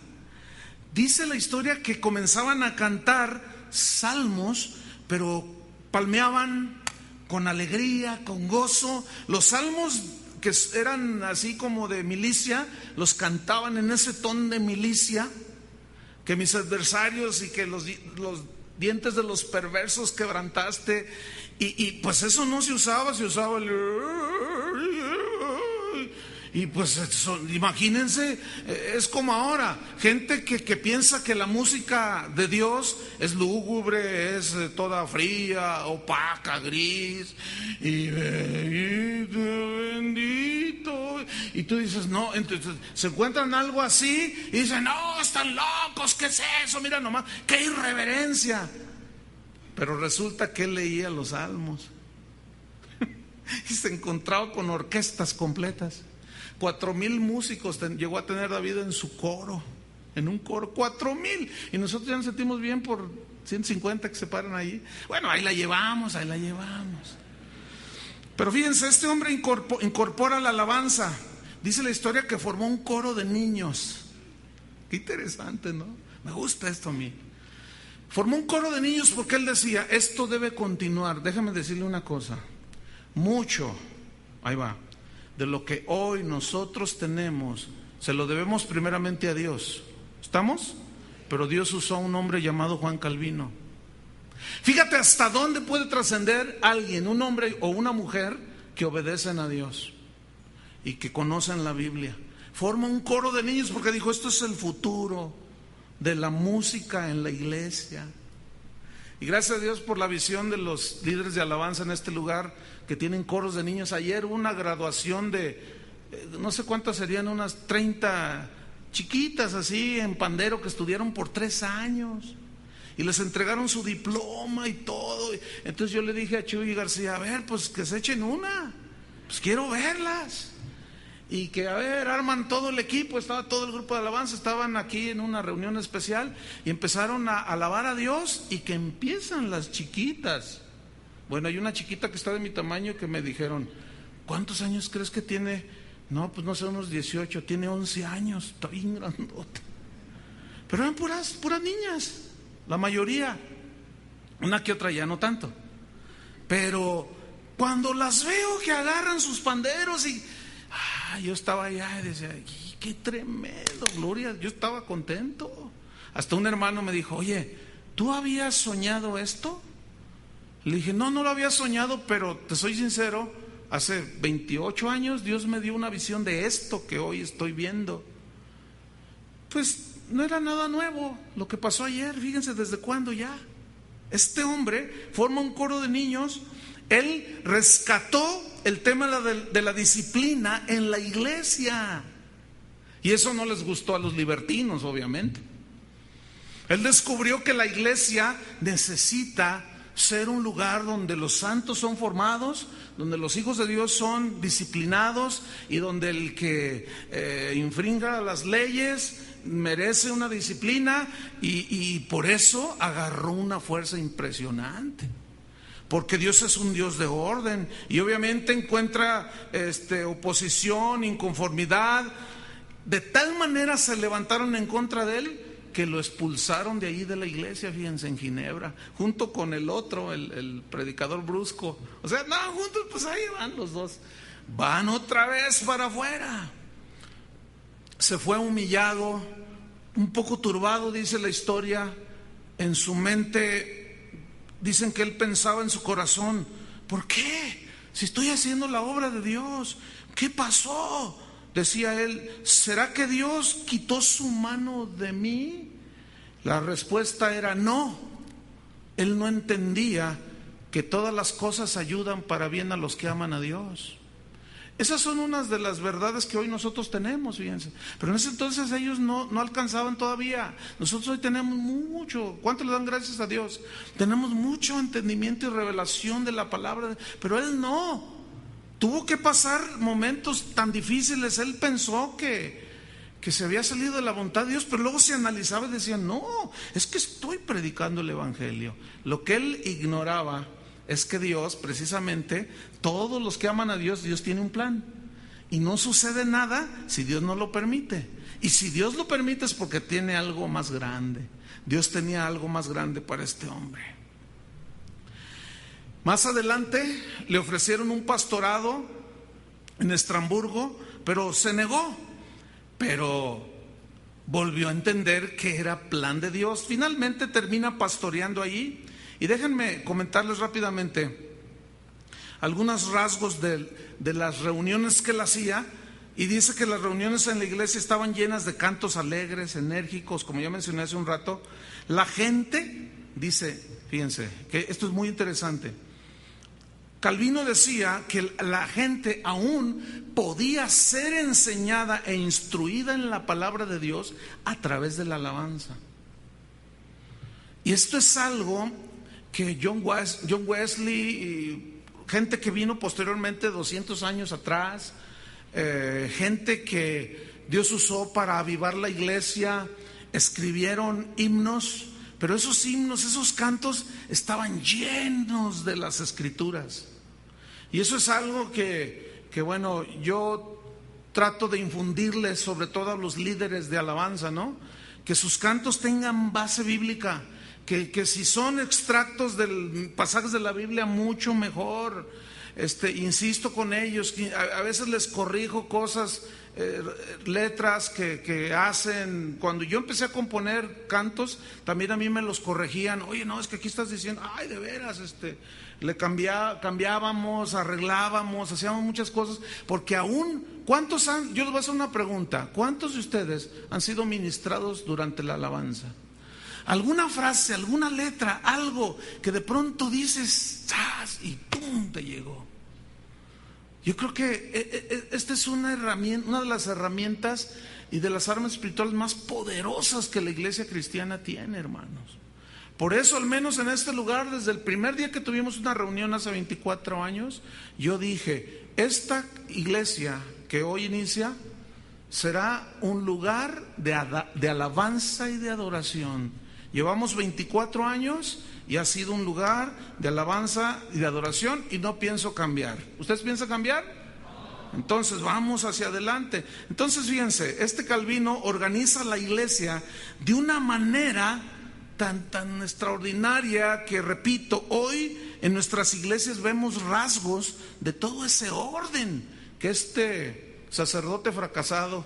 Dice la historia que comenzaban a cantar salmos, pero palmeaban con alegría, con gozo. Los salmos que eran así como de milicia, los cantaban en ese ton de milicia, que mis adversarios y que los dientes de los perversos quebrantaste. Y pues eso no se usaba, se usaba el... Y pues imagínense, es como ahora, gente que piensa que la música de Dios es lúgubre, es toda fría, opaca, gris, y bendito. Y tú dices, no, entonces se encuentran algo así y dicen, no, están locos, ¿qué es eso? Mira nomás, qué irreverencia. Pero resulta que él leía los salmos y se encontraba con orquestas completas. 4,000 músicos llegó a tener David en su coro, en un coro, 4,000. Y nosotros ya nos sentimos bien por 150 que se paran ahí. Bueno, ahí la llevamos. Pero fíjense, este hombre incorpora la alabanza. Dice la historia que formó un coro de niños. Qué interesante, ¿no? Me gusta esto a mí. Formó un coro de niños porque él decía, esto debe continuar. Déjame decirle una cosa. Mucho, ahí va, de lo que hoy nosotros tenemos, se lo debemos primeramente a Dios. ¿Estamos? Pero Dios usó a un hombre llamado Juan Calvino. Fíjate hasta dónde puede trascender alguien, un hombre o una mujer, que obedecen a Dios y que conocen la Biblia. Forma un coro de niños porque dijo, esto es el futuro de la música en la iglesia. Y gracias a Dios por la visión de los líderes de alabanza en este lugar, que tienen coros de niños. Ayer hubo una graduación de, no sé cuántas serían, unas 30 chiquitas así en pandero que estudiaron por 3 años. Y les entregaron su diploma y todo. Entonces yo le dije a Chuy García, a ver, pues que se echen una, pues quiero verlas. Y que, a ver, arman todo el equipo, estaba todo el grupo de alabanza, estaban aquí en una reunión especial y empezaron a alabar a Dios, y que empiezan las chiquitas. Bueno, hay una chiquita que está de mi tamaño que me dijeron, ¿cuántos años crees que tiene? No, pues no sé, unos 18, tiene 11 años, está bien grandota. Pero eran puras niñas, la mayoría, una que otra ya no tanto. Pero cuando las veo que agarran sus panderos y... yo estaba allá y decía, qué tremendo, gloria, yo estaba contento. Hasta un hermano me dijo, oye, ¿tú habías soñado esto? Le dije, no lo había soñado, pero te soy sincero, hace 28 años Dios me dio una visión de esto que hoy estoy viendo. Pues no era nada nuevo lo que pasó ayer, fíjense desde cuándo ya. Este hombre forma un coro de niños. Él rescató el tema de la disciplina en la iglesia, y eso no les gustó a los libertinos, obviamente. Él descubrió que la iglesia necesita ser un lugar donde los santos son formados, donde los hijos de Dios son disciplinados, y donde el que infringa las leyes merece una disciplina, y por eso agarró una fuerza impresionante. Porque Dios es un Dios de orden, y obviamente encuentra oposición, inconformidad. De tal manera se levantaron en contra de él que lo expulsaron de ahí de la iglesia, fíjense, en Ginebra, junto con el otro, el predicador brusco. O sea, no, juntos, pues ahí van los dos. Van otra vez para afuera. Se fue humillado, un poco turbado, dice la historia. En su mente dicen que él pensaba en su corazón, ¿por qué? Si estoy haciendo la obra de Dios, ¿qué pasó? Decía él, ¿será que Dios quitó su mano de mí? La respuesta era no. Él no entendía que todas las cosas ayudan para bien a los que aman a Dios. Esas son unas de las verdades que hoy nosotros tenemos, fíjense. Pero en ese entonces ellos no alcanzaban todavía. Nosotros hoy tenemos mucho. ¿Cuánto le dan gracias a Dios? Tenemos mucho entendimiento y revelación de la palabra. Pero él no. Tuvo que pasar momentos tan difíciles. Él pensó que se había salido de la voluntad de Dios, pero luego se analizaba y decía, no, es que estoy predicando el evangelio. Lo que él ignoraba es que Dios, precisamente, todos los que aman a Dios, Dios tiene un plan. Y no sucede nada si Dios no lo permite. Y si Dios lo permite es porque tiene algo más grande. Dios tenía algo más grande para este hombre. Más adelante le ofrecieron un pastorado en Estrasburgo, pero se negó. Pero volvió a entender que era plan de Dios. Finalmente termina pastoreando allí. Y déjenme comentarles rápidamente algunos rasgos de las reuniones que él hacía. Y dice que las reuniones en la iglesia estaban llenas de cantos alegres, enérgicos, como ya mencioné hace un rato. La gente, dice, fíjense, que esto es muy interesante. Calvino decía que la gente aún podía ser enseñada e instruida en la palabra de Dios a través de la alabanza. Y esto es algo que John Wesley y gente que vino posteriormente 200 años atrás, gente que Dios usó para avivar la iglesia, escribieron himnos, pero esos himnos, esos cantos estaban llenos de las escrituras. Y eso es algo que bueno, yo trato de infundirles sobre todo a los líderes de alabanza, ¿no? Que sus cantos tengan base bíblica. Que si son extractos de pasajes de la Biblia, mucho mejor. insisto con ellos, a veces les corrijo cosas, letras que hacen. Cuando yo empecé a componer cantos, también a mí me los corregían. Oye, no, es que aquí estás diciendo, ay, de veras, le cambiábamos, arreglábamos, hacíamos muchas cosas, porque aún, yo les voy a hacer una pregunta, ¿cuántos de ustedes han sido ministrados durante la alabanza? Alguna frase, alguna letra, algo que de pronto dices, ¡zas!, y ¡pum!, te llegó. Yo creo que esta es una de las herramientas y de las armas espirituales más poderosas que la iglesia cristiana tiene, hermanos. Por eso, al menos en este lugar, desde el primer día que tuvimos una reunión hace 24 años, yo dije, esta iglesia que hoy inicia será un lugar de alabanza y de adoración. Llevamos 24 años y ha sido un lugar de alabanza y de adoración, y no pienso cambiar. ¿Ustedes piensan cambiar? Entonces vamos hacia adelante. Entonces fíjense, Calvino organiza la iglesia de una manera tan extraordinaria que, repito, hoy en nuestras iglesias vemos rasgos de todo ese orden que este sacerdote fracasado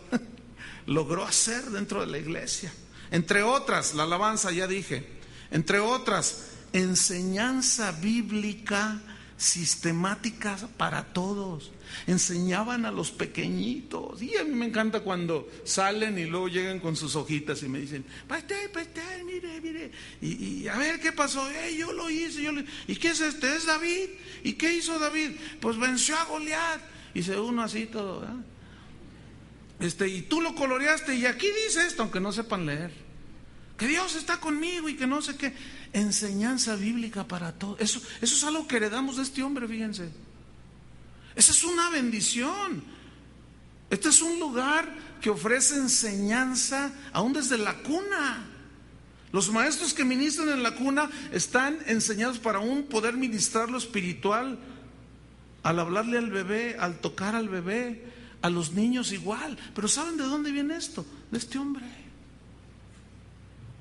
logró hacer dentro de la iglesia. Entre otras, la alabanza, ya dije. Entre otras, enseñanza bíblica sistemática para todos. Enseñaban a los pequeñitos. Y a mí me encanta cuando salen y luego llegan con sus hojitas y me dicen, pastor, mire. Y a ver, ¿qué pasó? Yo lo hice. ¿Y qué es este? Es David. ¿Y qué hizo David? Pues venció a Goliat. Y se uno así todo, ¿verdad? Y tú lo coloreaste, y aquí dice esto, aunque no sepan leer, que Dios está conmigo y que no sé qué. Enseñanza bíblica para todos. Eso es algo que heredamos de este hombre, fíjense. Esa es una bendición. Este es un lugar que ofrece enseñanza aún desde la cuna. Los maestros que ministran en la cuna están enseñados para aún poder ministrar lo espiritual, al hablarle al bebé, al tocar al bebé, a los niños igual. Pero ¿saben de dónde viene esto? De este hombre.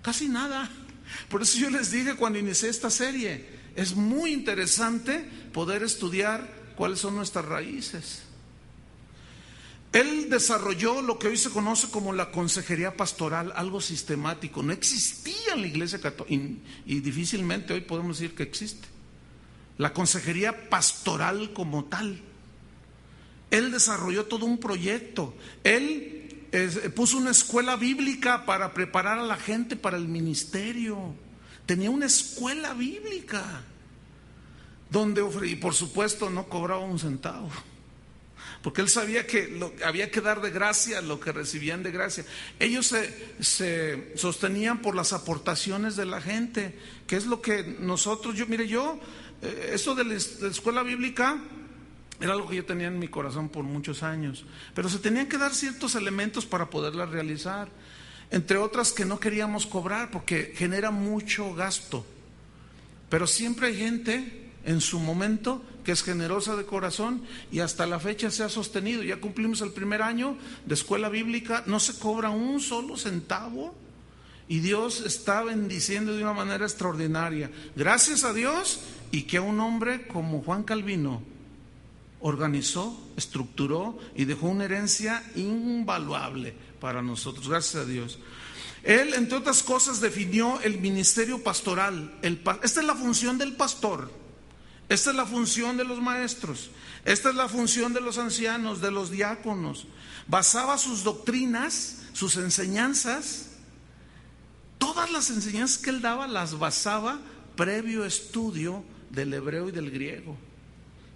Casi nada. Por eso yo les dije cuando inicié esta serie, es muy interesante poder estudiar cuáles son nuestras raíces. Él desarrolló lo que hoy se conoce como la consejería pastoral, algo sistemático. No existía en la iglesia católica, y difícilmente hoy podemos decir que existe la consejería pastoral como tal. Él desarrolló todo un proyecto. Él puso una escuela bíblica para preparar a la gente para el ministerio. Tenía una escuela bíblica donde y por supuesto no cobraba un centavo, porque él sabía que había que dar de gracia lo que recibían de gracia. Ellos se sostenían por las aportaciones de la gente, que es lo que nosotros, eso de la escuela bíblica era algo que yo tenía en mi corazón por muchos años, pero se tenían que dar ciertos elementos para poderla realizar, entre otras que no queríamos cobrar porque genera mucho gasto. Pero siempre hay gente en su momento que es generosa de corazón, y hasta la fecha se ha sostenido. Ya cumplimos el primer año de escuela bíblica, no se cobra un solo centavo, y Dios está bendiciendo de una manera extraordinaria. Gracias a Dios, y que un hombre como Juan Calvino organizó, estructuró y dejó una herencia invaluable para nosotros, gracias a Dios. Él, entre otras cosas, definió el ministerio pastoral. Esta es la función del pastor, esta es la función de los maestros, esta es la función de los ancianos, de los diáconos. Basaba sus doctrinas, sus enseñanzas, todas las enseñanzas que él daba las basaba previo estudio del hebreo y del griego.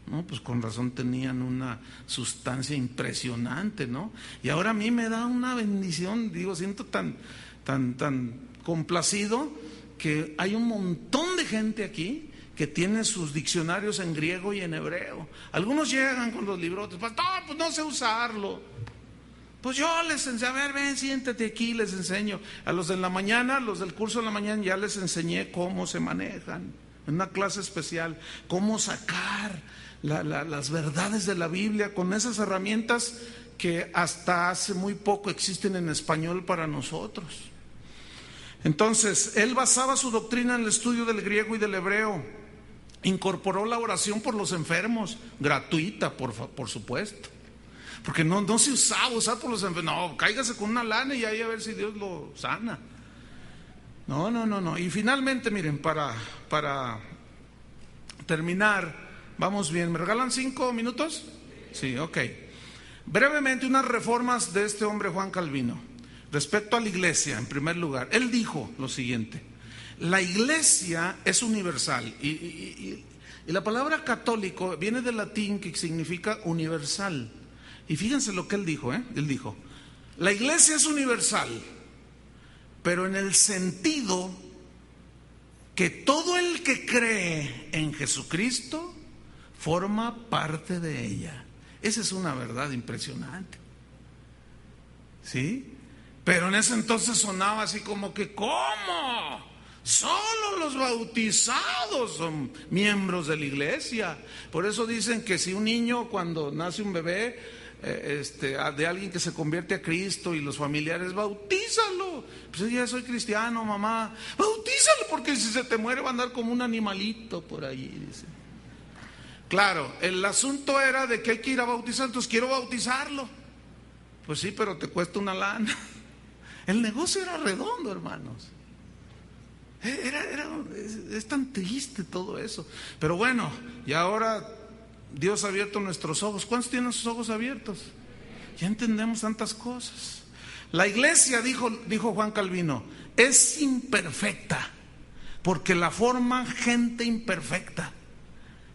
No, pues con razón tenían una sustancia impresionante, ¿no? Y ahora a mí me da una bendición, siento tan complacido que hay un montón de gente aquí que tiene sus diccionarios en griego y en hebreo. Algunos llegan con los librotes, pues no sé usarlo. Pues yo les enseño, a ver, ven, siéntate aquí, les enseño. A los de la mañana, los del curso de la mañana, ya les enseñé cómo se manejan en una clase especial, cómo sacar las verdades de la Biblia con esas herramientas que hasta hace muy poco existen en español para nosotros. Entonces, él basaba su doctrina en el estudio del griego y del hebreo. Incorporó la oración por los enfermos, gratuita, por supuesto. Porque no se usar por los enfermos. No, cáigase con una lana y ahí a ver si Dios lo sana. No. Y finalmente, miren, para terminar, vamos bien. ¿Me regalan 5 minutos? Sí, ok. Brevemente, unas reformas de este hombre Juan Calvino respecto a la iglesia. En primer lugar, él dijo lo siguiente: la iglesia es universal, y la palabra católico viene del latín, que significa universal. Y fíjense lo que él dijo, él dijo: la iglesia es universal, pero en el sentido que todo el que cree en Jesucristo forma parte de ella. Esa es una verdad impresionante, ¿sí? Pero en ese entonces sonaba así como que, ¿cómo? Solo los bautizados son miembros de la iglesia. Por eso dicen que si un niño, cuando nace un bebé, de alguien que se convierte a Cristo, y los familiares, bautízalo. Pues ya soy cristiano, mamá. Bautízalo, porque si se te muere va a andar como un animalito por allí, dice. Claro, el asunto era de que hay que ir a bautizar, entonces quiero bautizarlo. Pues sí, pero te cuesta una lana. El negocio era redondo, hermanos. Es tan triste todo eso. Pero bueno, y ahora Dios ha abierto nuestros ojos. ¿Cuántos tienen sus ojos abiertos? Ya entendemos tantas cosas. La iglesia, dijo Juan Calvino, es imperfecta, porque la forman gente imperfecta.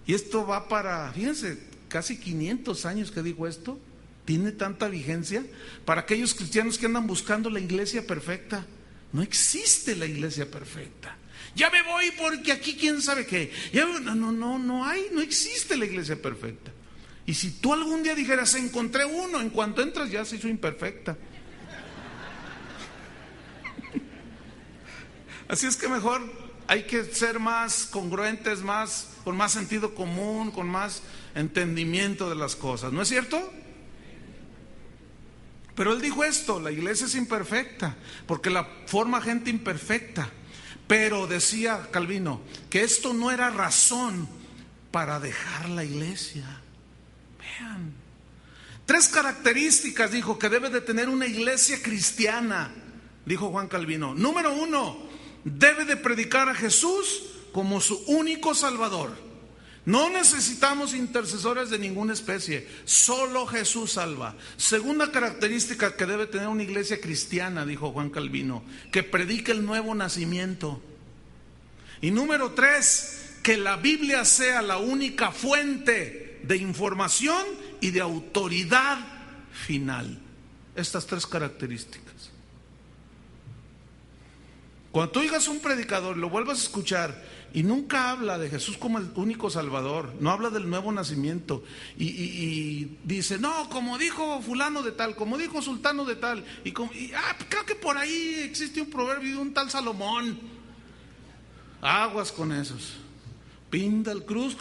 Y esto va para, fíjense, casi 500 años que dijo esto. Tiene tanta vigencia para aquellos cristianos que andan buscando la iglesia perfecta. No existe la iglesia perfecta. Ya me voy porque aquí quién sabe qué. No existe la iglesia perfecta. Y si tú algún día dijeras, encontré uno, en cuanto entras ya se hizo imperfecta. Así es que mejor hay que ser más congruentes, con más sentido común, con más entendimiento de las cosas. ¿No es cierto? Pero él dijo esto: la iglesia es imperfecta, porque la forma gente imperfecta. Pero decía Calvino que esto no era razón para dejar la iglesia. Vean, 3 características dijo que debe de tener una iglesia cristiana, dijo Juan Calvino. Número 1, debe de predicar a Jesús como su único Salvador. No necesitamos intercesores de ninguna especie, solo Jesús salva. Segunda característica que debe tener una iglesia cristiana, dijo Juan Calvino, que predique el nuevo nacimiento. Y número 3, que la Biblia sea la única fuente de información y de autoridad final. Estas 3 características. Cuando tú oigas un predicador, lo vuelvas a escuchar, y nunca habla de Jesús como el único Salvador, no habla del nuevo nacimiento, y dice, no, como dijo fulano de tal, como dijo sultano de tal, creo que por ahí existe un proverbio de un tal Salomón. Aguas con esos. Pinta el cruz.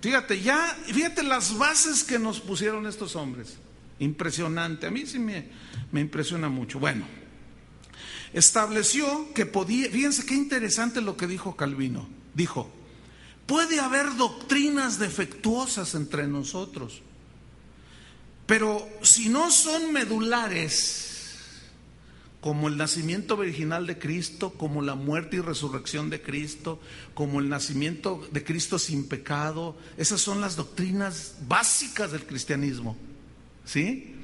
Fíjate las bases que nos pusieron estos hombres. Impresionante, a mí sí me impresiona mucho. Bueno, estableció que podía, fíjense qué interesante lo que dijo Calvino. Dijo, puede haber doctrinas defectuosas entre nosotros, pero si no son medulares, como el nacimiento virginal de Cristo, como la muerte y resurrección de Cristo, como el nacimiento de Cristo sin pecado, esas son las doctrinas básicas del cristianismo, ¿sí?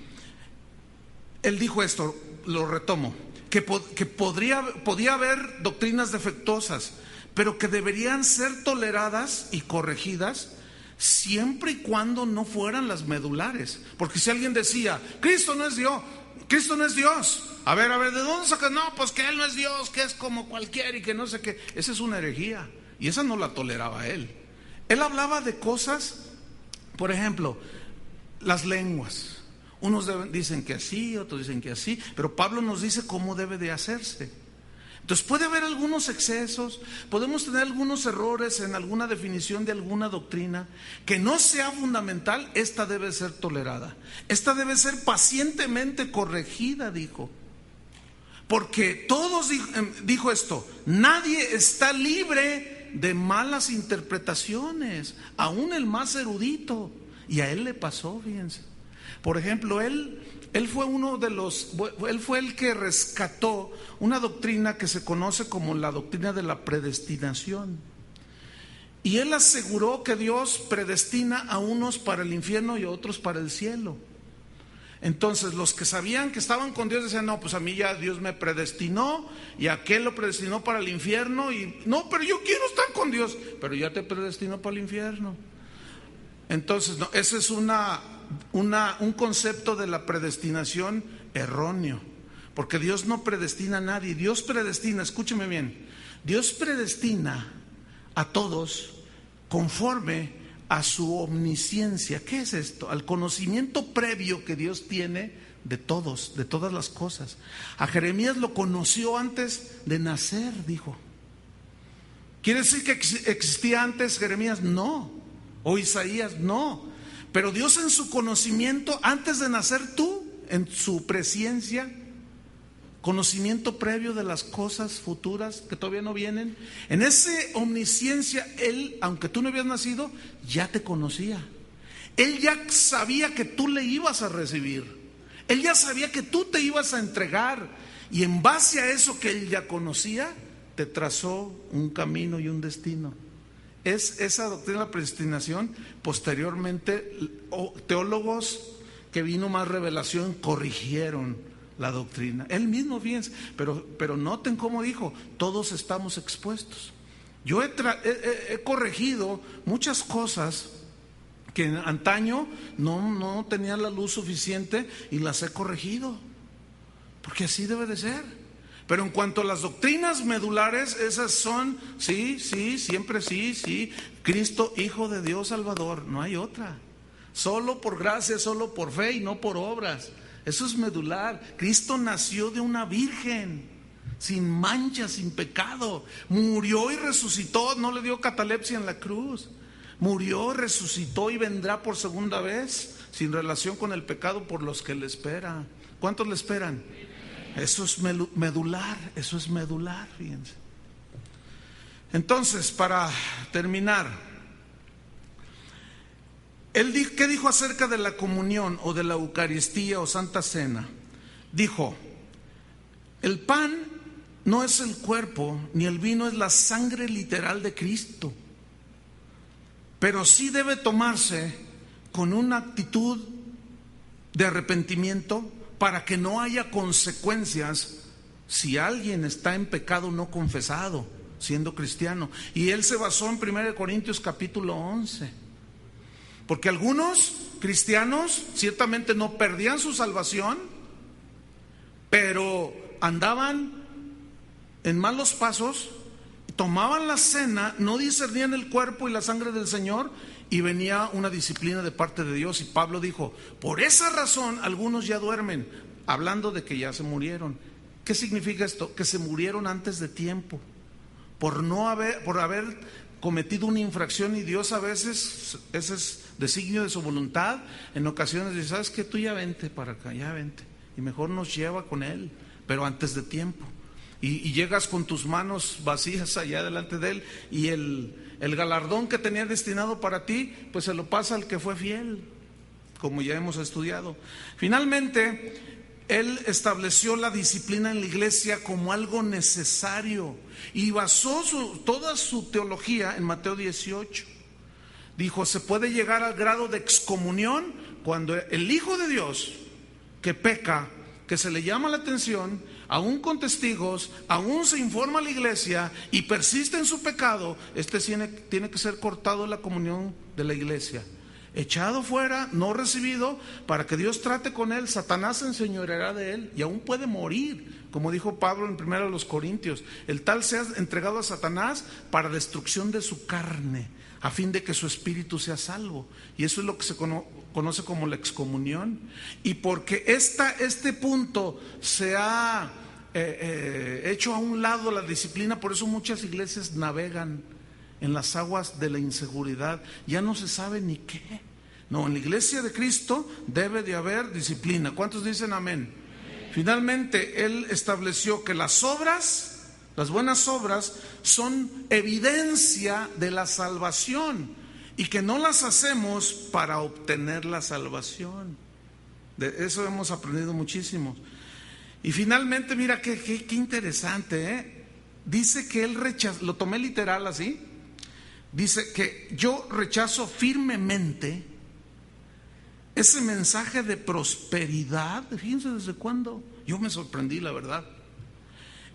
Él dijo esto, lo retomo, que podía haber doctrinas defectuosas, pero que deberían ser toleradas y corregidas siempre y cuando no fueran las medulares. Porque si alguien decía, Cristo no es Dios, a ver, ¿de dónde sacas? No, pues que Él no es Dios, que es como cualquiera y que no sé qué. Esa es una herejía, y esa no la toleraba él. Él hablaba de cosas, por ejemplo, las lenguas. Unos dicen que así, otros dicen que así, pero Pablo nos dice cómo debe de hacerse. Entonces puede haber algunos excesos, podemos tener algunos errores en alguna definición de alguna doctrina que no sea fundamental. Esta debe ser tolerada, esta debe ser pacientemente corregida, dijo, Porque todos, dijo esto, nadie está libre de malas interpretaciones, aún el más erudito. Y a él le pasó, fíjense. Por ejemplo, él fue el que rescató una doctrina que se conoce como la doctrina de la predestinación. Y él aseguró que Dios predestina a unos para el infierno y a otros para el cielo. Entonces los que sabían que estaban con Dios decían, no, pues a mí ya Dios me predestinó y aquel lo predestinó para el infierno y no, pero yo quiero estar con Dios, pero ya te predestinó para el infierno. Entonces, no, ese es un concepto de la predestinación erróneo, porque Dios no predestina a nadie. Dios predestina, escúcheme bien, Dios predestina a todos conforme a su omnisciencia. ¿Qué es esto? Al conocimiento previo que Dios tiene de todos, de todas las cosas. A Jeremías lo conoció antes de nacer, dijo. ¿Quiere decir que existía antes Jeremías? No. O Isaías, no. Pero Dios en su conocimiento, antes de nacer tú, en su presciencia, conocimiento previo de las cosas futuras que todavía no vienen, en esa omnisciencia, Él, aunque tú no habías nacido, ya te conocía. Él ya sabía que tú le ibas a recibir. Él ya sabía que tú te ibas a entregar. Y en base a eso que Él ya conocía, te trazó un camino y un destino. Es esa doctrina de la predestinación. Posteriormente, teólogos que vino más revelación corrigieron la doctrina. Él mismo, fíjense, pero noten cómo dijo, todos estamos expuestos. Yo he corregido muchas cosas que antaño no tenían la luz suficiente y las he corregido, porque así debe de ser. Pero en cuanto a las doctrinas medulares, esas son, sí, siempre sí, Cristo, Hijo de Dios Salvador, no hay otra. Solo por gracia, solo por fe y no por obras. Eso es medular. Cristo nació de una virgen, sin mancha, sin pecado. Murió y resucitó, no le dio catalepsia en la cruz. Murió, resucitó y vendrá por segunda vez, sin relación con el pecado, por los que le esperan. ¿Cuántos le esperan? Eso es medular, fíjense. Entonces, para terminar, ¿qué dijo acerca de la comunión o de la Eucaristía o Santa Cena? Dijo, el pan no es el cuerpo, ni el vino es la sangre literal de Cristo, pero sí debe tomarse con una actitud de arrepentimiento para que no haya consecuencias si alguien está en pecado no confesado, siendo cristiano. Y él se basó en 1 Corintios capítulo 11. Porque algunos cristianos ciertamente no perdían su salvación, pero andaban en malos pasos, tomaban la cena, no discernían el cuerpo y la sangre del Señor, y venía una disciplina de parte de Dios. Y Pablo dijo, por esa razón algunos ya duermen, hablando de que ya se murieron. ¿Qué significa esto? Que se murieron antes de tiempo, por haber cometido una infracción. Y Dios a veces, ese es designio de su voluntad, en ocasiones dice, ¿sabes qué? Tú ya vente para acá, ya vente, y mejor nos lleva con Él, pero antes de tiempo. Y llegas con tus manos vacías allá delante de Él, y el galardón que tenía destinado para ti, pues se lo pasa al que fue fiel, como ya hemos estudiado. Finalmente, Él estableció la disciplina en la iglesia como algo necesario y basó toda su teología en Mateo 18. Dijo, se puede llegar al grado de excomunión cuando el Hijo de Dios que peca, que se le llama la atención, aún con testigos, aún se informa a la iglesia y persiste en su pecado, tiene que ser cortado de la comunión de la iglesia, echado fuera, no recibido, para que Dios trate con él. Satanás se enseñoreará de él y aún puede morir, como dijo Pablo en 1 Corintios. El tal sea entregado a Satanás para destrucción de su carne, a fin de que su espíritu sea salvo. Y eso es lo que se conoce como la excomunión. Y porque este punto se ha hecho a un lado la disciplina, por eso muchas iglesias navegan en las aguas de la inseguridad, ya no se sabe ni qué. No, en la iglesia de Cristo debe de haber disciplina. ¿Cuántos dicen amén? Finalmente, Él estableció que las obras, las buenas obras, son evidencia de la salvación y que no las hacemos para obtener la salvación. De eso hemos aprendido muchísimo. Y finalmente, mira qué interesante, ¿eh? Dice que Él rechazó, lo tomé literal así, dice que yo rechazo firmemente ese mensaje de prosperidad. Fíjense desde cuándo, yo me sorprendí, la verdad.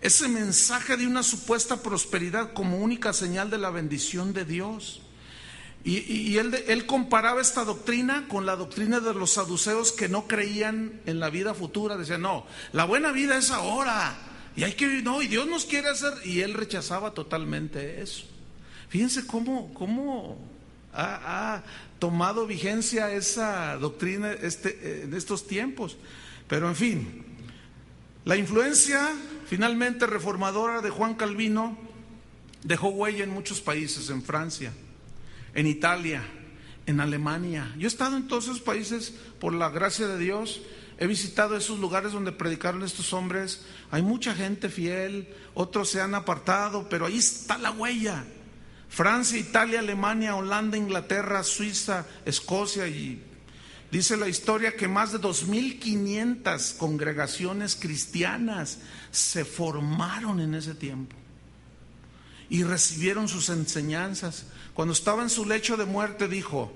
Ese mensaje de una supuesta prosperidad como única señal de la bendición de Dios. Y él comparaba esta doctrina con la doctrina de los saduceos que no creían en la vida futura. Decían, no, la buena vida es ahora. Y hay que, no, y Dios nos quiere hacer. Y él rechazaba totalmente eso. Fíjense cómo ha tomado vigencia esa doctrina en estos tiempos. Pero en fin, la influencia finalmente reformadora de Juan Calvino dejó huella en muchos países, en Francia, en Italia, en Alemania. Yo he estado en todos esos países por la gracia de Dios. He visitado esos lugares donde predicaron estos hombres. Hay mucha gente fiel, otros se han apartado, pero ahí está la huella. Francia, Italia, Alemania, Holanda, Inglaterra, Suiza, Escocia, y dice la historia que más de 2.500 congregaciones cristianas se formaron en ese tiempo y recibieron sus enseñanzas. Cuando estaba en su lecho de muerte dijo,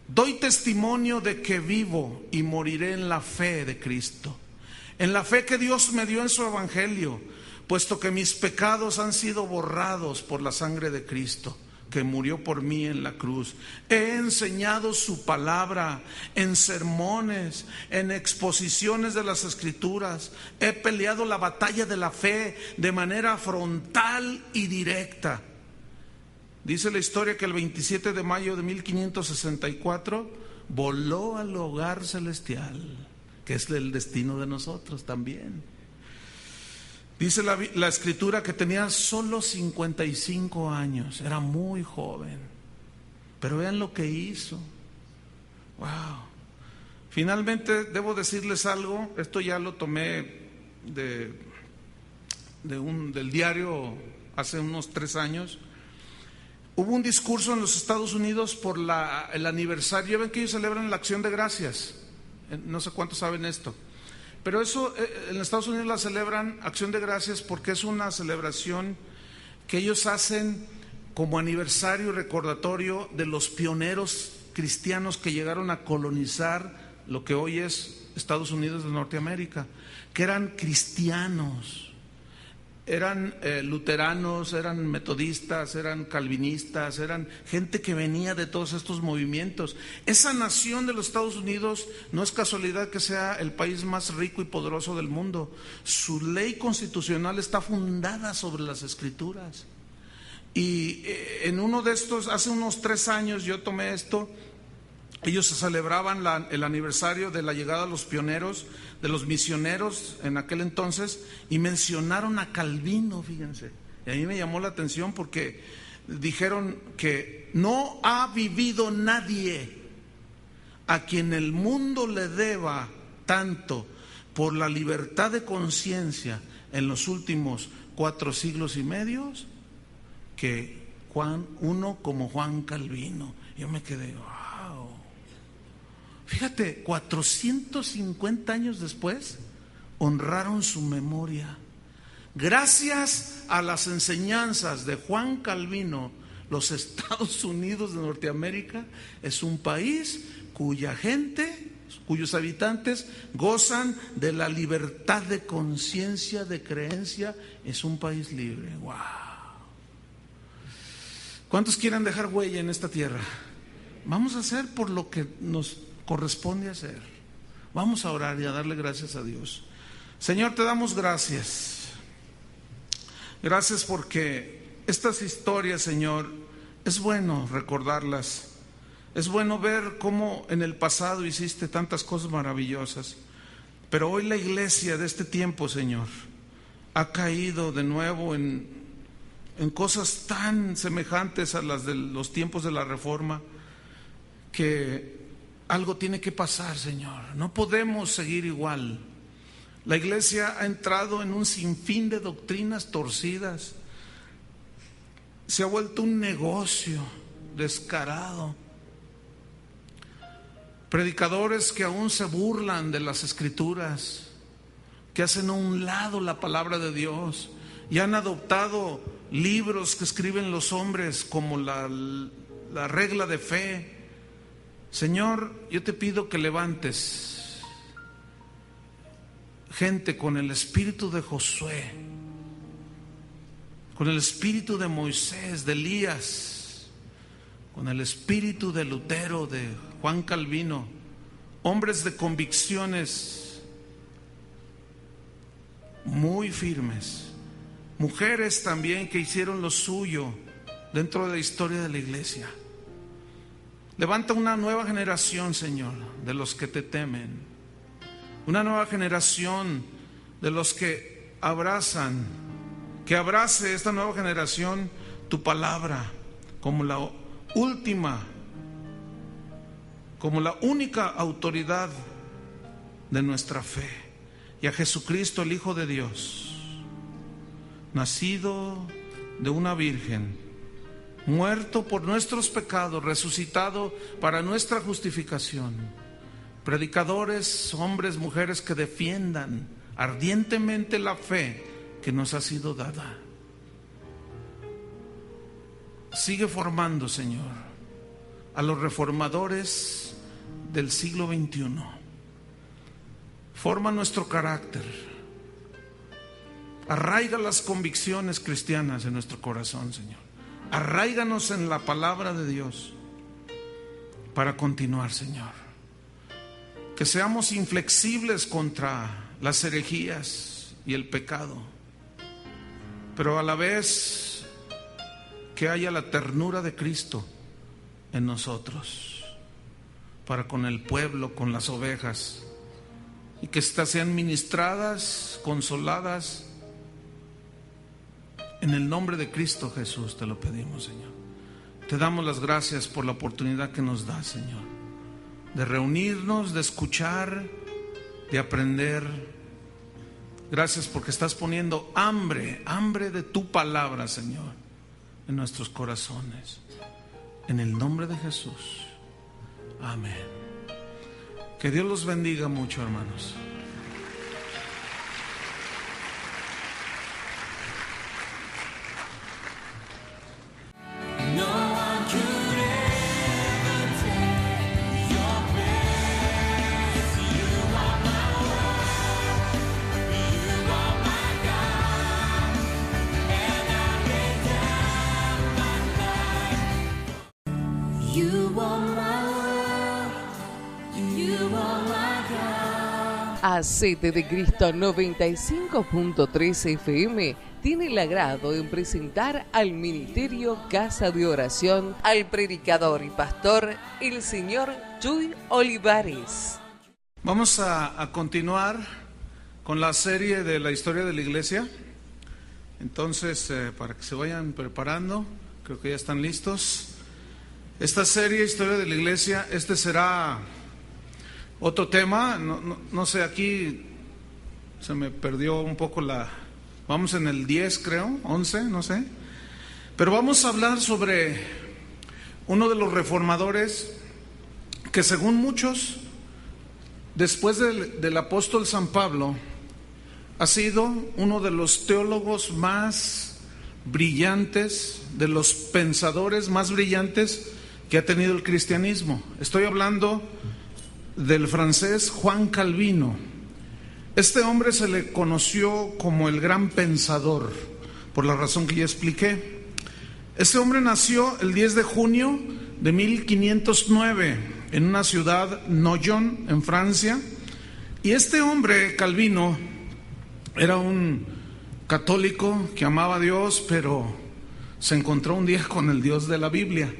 doy testimonio de que vivo y moriré en la fe de Cristo, en la fe que Dios me dio en su evangelio, puesto que mis pecados han sido borrados por la sangre de Cristo, que murió por mí en la cruz. He enseñado su palabra en sermones, en exposiciones de las Escrituras. He peleado la batalla de la fe de manera frontal y directa. Dice la historia que el 27 de mayo de 1564 voló al hogar celestial, que es el destino de nosotros también. Dice la Escritura que tenía solo 55 años, era muy joven, pero vean lo que hizo. Wow. Finalmente debo decirles algo, esto ya lo tomé del diario hace unos 3 años. Hubo un discurso en los Estados Unidos por el aniversario. Ven que ellos celebran la Acción de Gracias. No sé cuántos saben esto. Pero eso, en Estados Unidos la celebran Acción de Gracias porque es una celebración que ellos hacen como aniversario y recordatorio de los pioneros cristianos que llegaron a colonizar lo que hoy es Estados Unidos de Norteamérica, que eran cristianos. Eran luteranos, eran metodistas, eran calvinistas, eran gente que venía de todos estos movimientos. Esa nación de los Estados Unidos no es casualidad que sea el país más rico y poderoso del mundo. Su ley constitucional está fundada sobre las Escrituras. Y en uno de estos, hace unos 3 años yo tomé esto. Ellos celebraban el aniversario de la llegada de los pioneros, de los misioneros en aquel entonces, y mencionaron a Calvino, fíjense. Y a mí me llamó la atención porque dijeron que no ha vivido nadie a quien el mundo le deba tanto por la libertad de conciencia en los últimos 4 siglos y medio que uno como Juan Calvino. Yo me quedé, wow. Fíjate, 450 años después honraron su memoria. Gracias a las enseñanzas de Juan Calvino, los Estados Unidos de Norteamérica es un país cuya gente, cuyos habitantes gozan de la libertad de conciencia, de creencia. Es un país libre. ¡Wow! ¿Cuántos quieren dejar huella en esta tierra? Vamos a hacer por lo que nos corresponde hacer. Vamos a orar y a darle gracias a Dios. Señor, te damos gracias. Gracias porque estas historias, Señor, es bueno recordarlas. Es bueno ver cómo en el pasado hiciste tantas cosas maravillosas. Pero hoy la iglesia de este tiempo, Señor, ha caído de nuevo en cosas tan semejantes a las de los tiempos de la Reforma, que algo tiene que pasar, Señor. No podemos seguir igual. La iglesia ha entrado en un sinfín de doctrinas torcidas. Se ha vuelto un negocio descarado. Predicadores que aún se burlan de las escrituras, que hacen a un lado la palabra de Dios y han adoptado libros que escriben los hombres como la regla de fe. Señor, yo te pido que levantes gente con el espíritu de Josué, con el espíritu de Moisés, de Elías, con el espíritu de Lutero, de Juan Calvino, hombres de convicciones muy firmes, mujeres también que hicieron lo suyo dentro de la historia de la iglesia. Levanta una nueva generación, Señor, de los que te temen, una nueva generación de los que abrazan, que abrace esta nueva generación tu palabra como la última, como la única autoridad de nuestra fe, y a Jesucristo, el Hijo de Dios, nacido de una virgen, muerto por nuestros pecados, resucitado para nuestra justificación. Predicadores, hombres, mujeres que defiendan ardientemente la fe que nos ha sido dada. Sigue formando, Señor, a los reformadores del siglo XXI. Forma nuestro carácter. Arraiga las convicciones cristianas en nuestro corazón, Señor. Arráiganos en la palabra de Dios para continuar, Señor. Que seamos inflexibles contra las herejías y el pecado, pero a la vez que haya la ternura de Cristo en nosotros, para con el pueblo, con las ovejas, y que éstas sean ministradas, consoladas. En el nombre de Cristo Jesús te lo pedimos, Señor. Te damos las gracias por la oportunidad que nos das, Señor, de reunirnos, de escuchar, de aprender. Gracias porque estás poniendo hambre de tu palabra, Señor, en nuestros corazones. En el nombre de Jesús. Amén. Que Dios los bendiga mucho, hermanos. Acete de Cristo 95.3 FM tiene el agrado en presentar al Ministerio Casa de Oración al predicador y pastor, el señor Chuy Olivares. Vamos a continuar con la serie de la historia de la iglesia. Entonces, para que se vayan preparando, creo que ya están listos. Esta serie, Historia de la Iglesia, este será otro tema. No sé, aquí se me perdió un poco vamos en el 10, creo, 11, no sé. Pero vamos a hablar sobre uno de los reformadores que, según muchos, después del apóstol San Pablo, ha sido uno de los teólogos más brillantes, de los pensadores más brillantes que ha tenido el cristianismo. Estoy hablando del francés Juan Calvino. Este hombre se le conoció como el gran pensador, por la razón que ya expliqué. Este hombre nació el 10 de junio de 1509 en una ciudad, Noyon, en Francia. Y este hombre, Calvino, era un católico que amaba a Dios, pero se encontró un día con el Dios de la Biblia.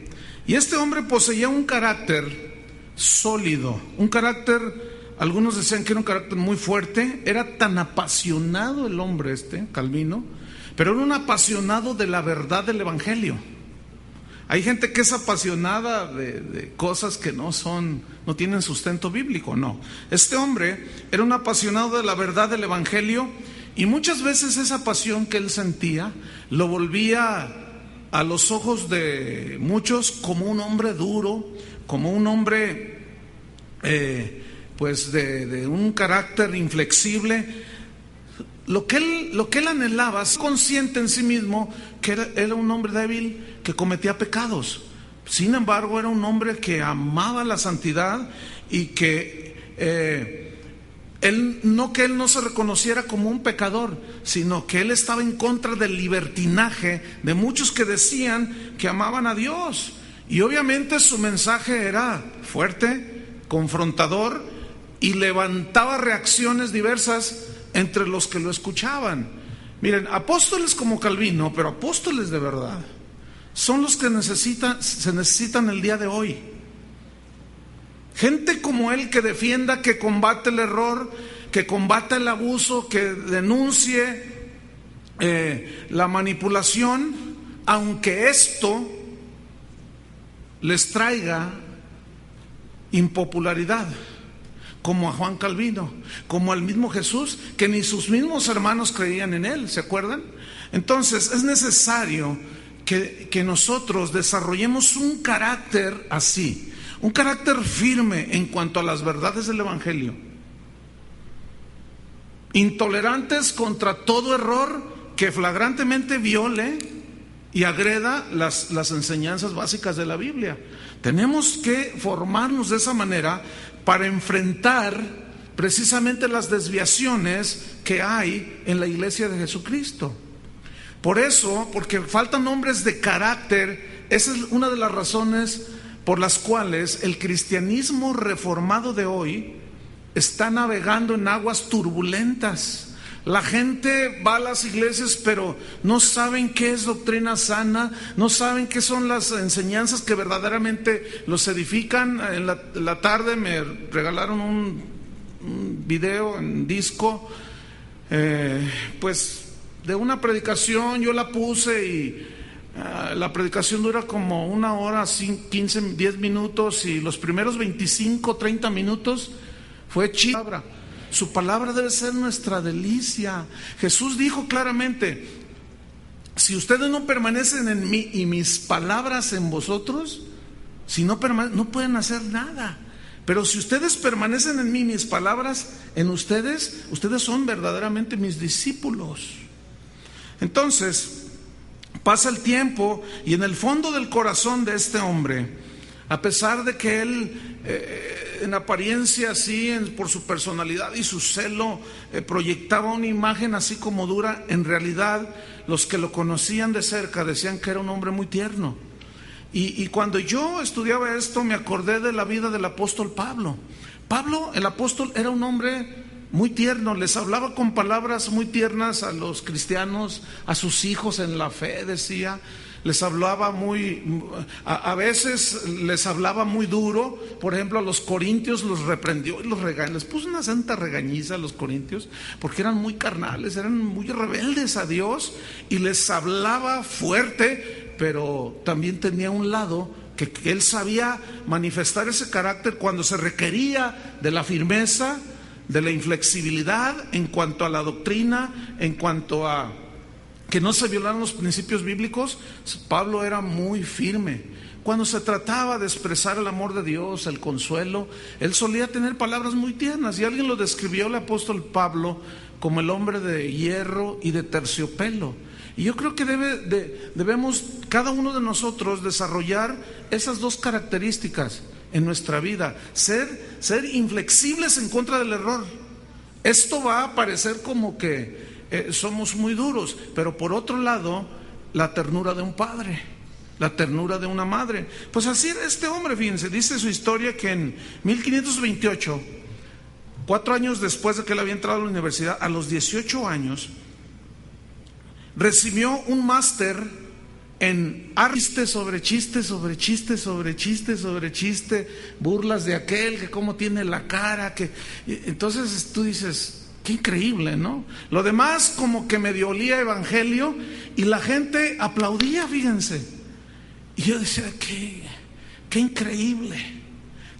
Y este hombre poseía un carácter sólido, un carácter, algunos decían que era un carácter muy fuerte. Era tan apasionado el hombre Calvino, pero era un apasionado de la verdad del Evangelio. Hay gente que es apasionada de cosas que no tienen sustento bíblico, no. Este hombre era un apasionado de la verdad del Evangelio, y muchas veces esa pasión que él sentía lo volvía a los ojos de muchos como un hombre duro, como un hombre de un carácter inflexible. Lo que él anhelaba, consciente en sí mismo que era un hombre débil que cometía pecados. Sin embargo, era un hombre que amaba la santidad y que él no se reconociera como un pecador, sino que él estaba en contra del libertinaje de muchos que decían que amaban a Dios. Y obviamente su mensaje era fuerte, confrontador, y levantaba reacciones diversas entre los que lo escuchaban. Miren, apóstoles como Calvino, pero apóstoles de verdad, son los que se necesitan el día de hoy. Gente como él que defienda, que combate el error, que combata el abuso, que denuncie la manipulación, aunque esto les traiga impopularidad, como a Juan Calvino, como al mismo Jesús, que ni sus mismos hermanos creían en él, ¿se acuerdan? Entonces es necesario que nosotros desarrollemos un carácter así, un carácter firme en cuanto a las verdades del Evangelio, intolerantes contra todo error que flagrantemente viole y agreda las enseñanzas básicas de la Biblia. Tenemos que formarnos de esa manera para enfrentar precisamente las desviaciones que hay en la iglesia de Jesucristo. Por eso, porque faltan hombres de carácter, esa es una de las razones por las cuales el cristianismo reformado de hoy está navegando en aguas turbulentas. La gente va a las iglesias, pero no saben qué es doctrina sana, no saben qué son las enseñanzas que verdaderamente los edifican. En la tarde me regalaron un video en disco, de una predicación. Yo la puse y la predicación dura como 1 hora, 15, 10 minutos, y los primeros 25, 30 minutos fue chida. Su palabra debe ser nuestra delicia. Jesús dijo claramente: si ustedes no permanecen en mí y mis palabras en vosotros, si no pueden hacer nada. Pero si ustedes permanecen en mí y mis palabras en ustedes, ustedes son verdaderamente mis discípulos. Entonces pasa el tiempo, y en el fondo del corazón de este hombre, a pesar de que él en apariencia así, por su personalidad y su celo, proyectaba una imagen así como dura, en realidad los que lo conocían de cerca decían que era un hombre muy tierno. Y cuando yo estudiaba esto, me acordé de la vida del apóstol Pablo. Pablo, el apóstol, era un hombre muy tierno, les hablaba con palabras muy tiernas a los cristianos, a sus hijos en la fe, decía. Les hablaba a veces les hablaba muy duro. Por ejemplo, a los corintios los reprendió y los regañó. Les puso una santa regañiza a los corintios porque eran muy carnales, eran muy rebeldes a Dios, y les hablaba fuerte, pero también tenía un lado que él sabía manifestar ese carácter cuando se requería de la firmeza, de la inflexibilidad en cuanto a la doctrina, en cuanto a que no se violaran los principios bíblicos. Pablo era muy firme. Cuando se trataba de expresar el amor de Dios, el consuelo, él solía tener palabras muy tiernas, y alguien lo describió, el apóstol Pablo, como el hombre de hierro y de terciopelo. Y yo creo que debemos cada uno de nosotros desarrollar esas dos características en nuestra vida: ser inflexibles en contra del error. Esto va a parecer como que somos muy duros, pero por otro lado, la ternura de un padre, la ternura de una madre. Pues así era este hombre. Fíjense, dice su historia que en 1528, 4 años después de que él había entrado a la universidad, a los 18 años, recibió un máster en chiste sobre chiste sobre chiste sobre chiste sobre chiste, burlas de aquel, que cómo tiene la cara, que entonces tú dices: qué increíble, ¿no? Lo demás como que medio olía evangelio, y la gente aplaudía, fíjense. Y yo decía, qué increíble,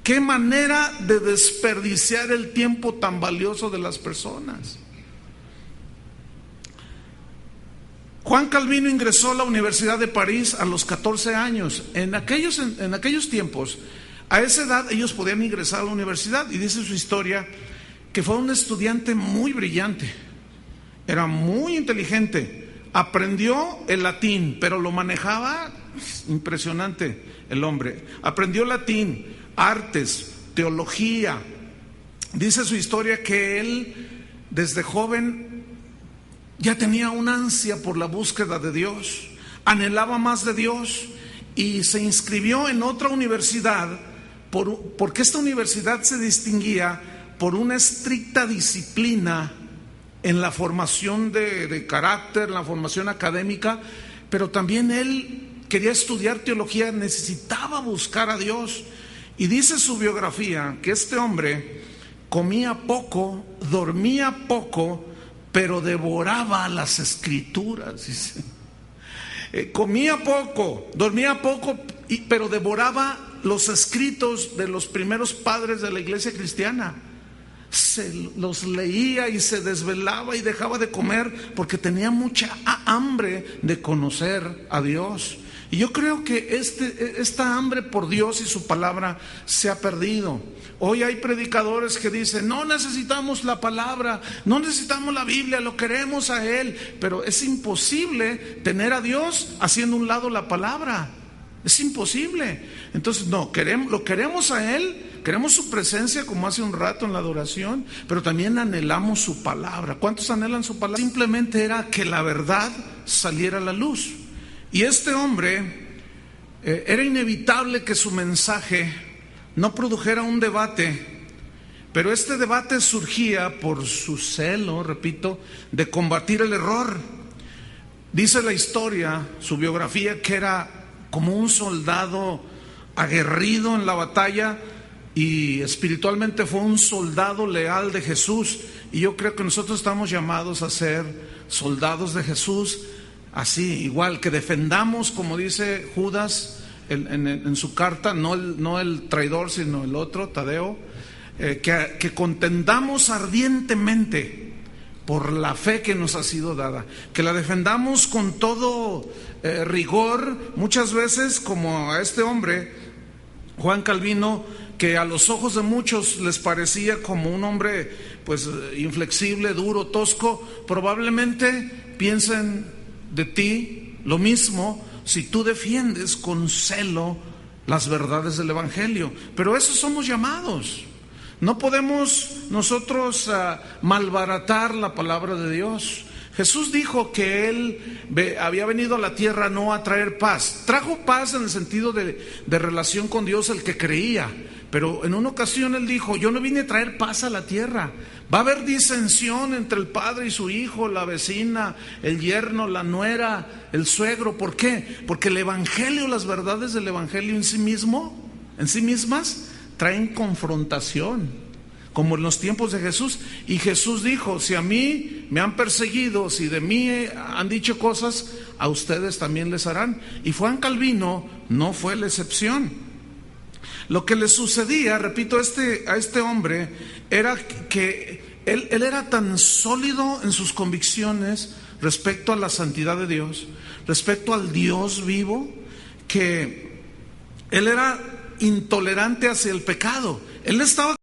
qué manera de desperdiciar el tiempo tan valioso de las personas. Juan Calvino ingresó a la Universidad de París a los 14 años. En aquellos tiempos, a esa edad ellos podían ingresar a la universidad, y dice su historia que fue un estudiante muy brillante, era muy inteligente, aprendió el latín, pero lo manejaba impresionante el hombre. Aprendió latín, artes, teología. Dice su historia que él desde joven ya tenía una ansia por la búsqueda de Dios, anhelaba más de Dios, y se inscribió en otra universidad porque esta universidad se distinguía por una estricta disciplina en la formación de carácter, la formación académica, pero también él quería estudiar teología, necesitaba buscar a Dios. Y dice su biografía que este hombre comía poco, dormía poco, pero devoraba las escrituras. Dice. Comía poco, dormía poco, pero devoraba los escritos de los primeros padres de la iglesia cristiana. Se los leía y se desvelaba y dejaba de comer porque tenía mucha hambre de conocer a Dios. Y yo creo que esta hambre por Dios y su palabra se ha perdido. Hoy hay predicadores que dicen, no necesitamos la palabra, no necesitamos la Biblia, lo queremos a Él. Pero es imposible tener a Dios haciendo a un lado la palabra. Es imposible. Entonces lo queremos a Él, queremos su presencia como hace un rato en la adoración, pero también anhelamos su palabra. ¿Cuántos anhelan su palabra? Simplemente era que la verdad saliera a la luz. Y este hombre, era inevitable que su mensaje no produjera un debate, pero este debate surgía por su celo, repito, de combatir el error. Dice la historia, su biografía, que era como un soldado aguerrido en la batalla, y espiritualmente fue un soldado leal de Jesús. Y yo creo que nosotros estamos llamados a ser soldados de Jesús, así, igual, que defendamos, como dice Judas en su carta, no el traidor, sino el otro, Tadeo, que contendamos ardientemente por la fe que nos ha sido dada, que la defendamos con todo rigor, muchas veces como a este hombre, Juan Calvino, que a los ojos de muchos les parecía como un hombre pues inflexible, duro, tosco. Probablemente piensen de ti lo mismo si tú defiendes con celo las verdades del Evangelio. Pero eso somos llamados. No podemos nosotros malbaratar la palabra de Dios. Jesús dijo que Él había venido a la tierra no a traer paz. Trajo paz en el sentido de relación con Dios el que creía. Pero en una ocasión Él dijo, yo no vine a traer paz a la tierra. Va a haber disensión entre el padre y su hijo, la vecina, el yerno, la nuera, el suegro. ¿Por qué? Porque el Evangelio, las verdades del Evangelio en sí mismas, traen confrontación, como en los tiempos de Jesús. Y Jesús dijo, si a mí me han perseguido, si de mí han dicho cosas, a ustedes también les harán. Y Juan Calvino no fue la excepción. Lo que le sucedía, repito, a este hombre, era que él era tan sólido en sus convicciones respecto a la santidad de Dios, respecto al Dios vivo, que él era intolerante hacia el pecado. Él estaba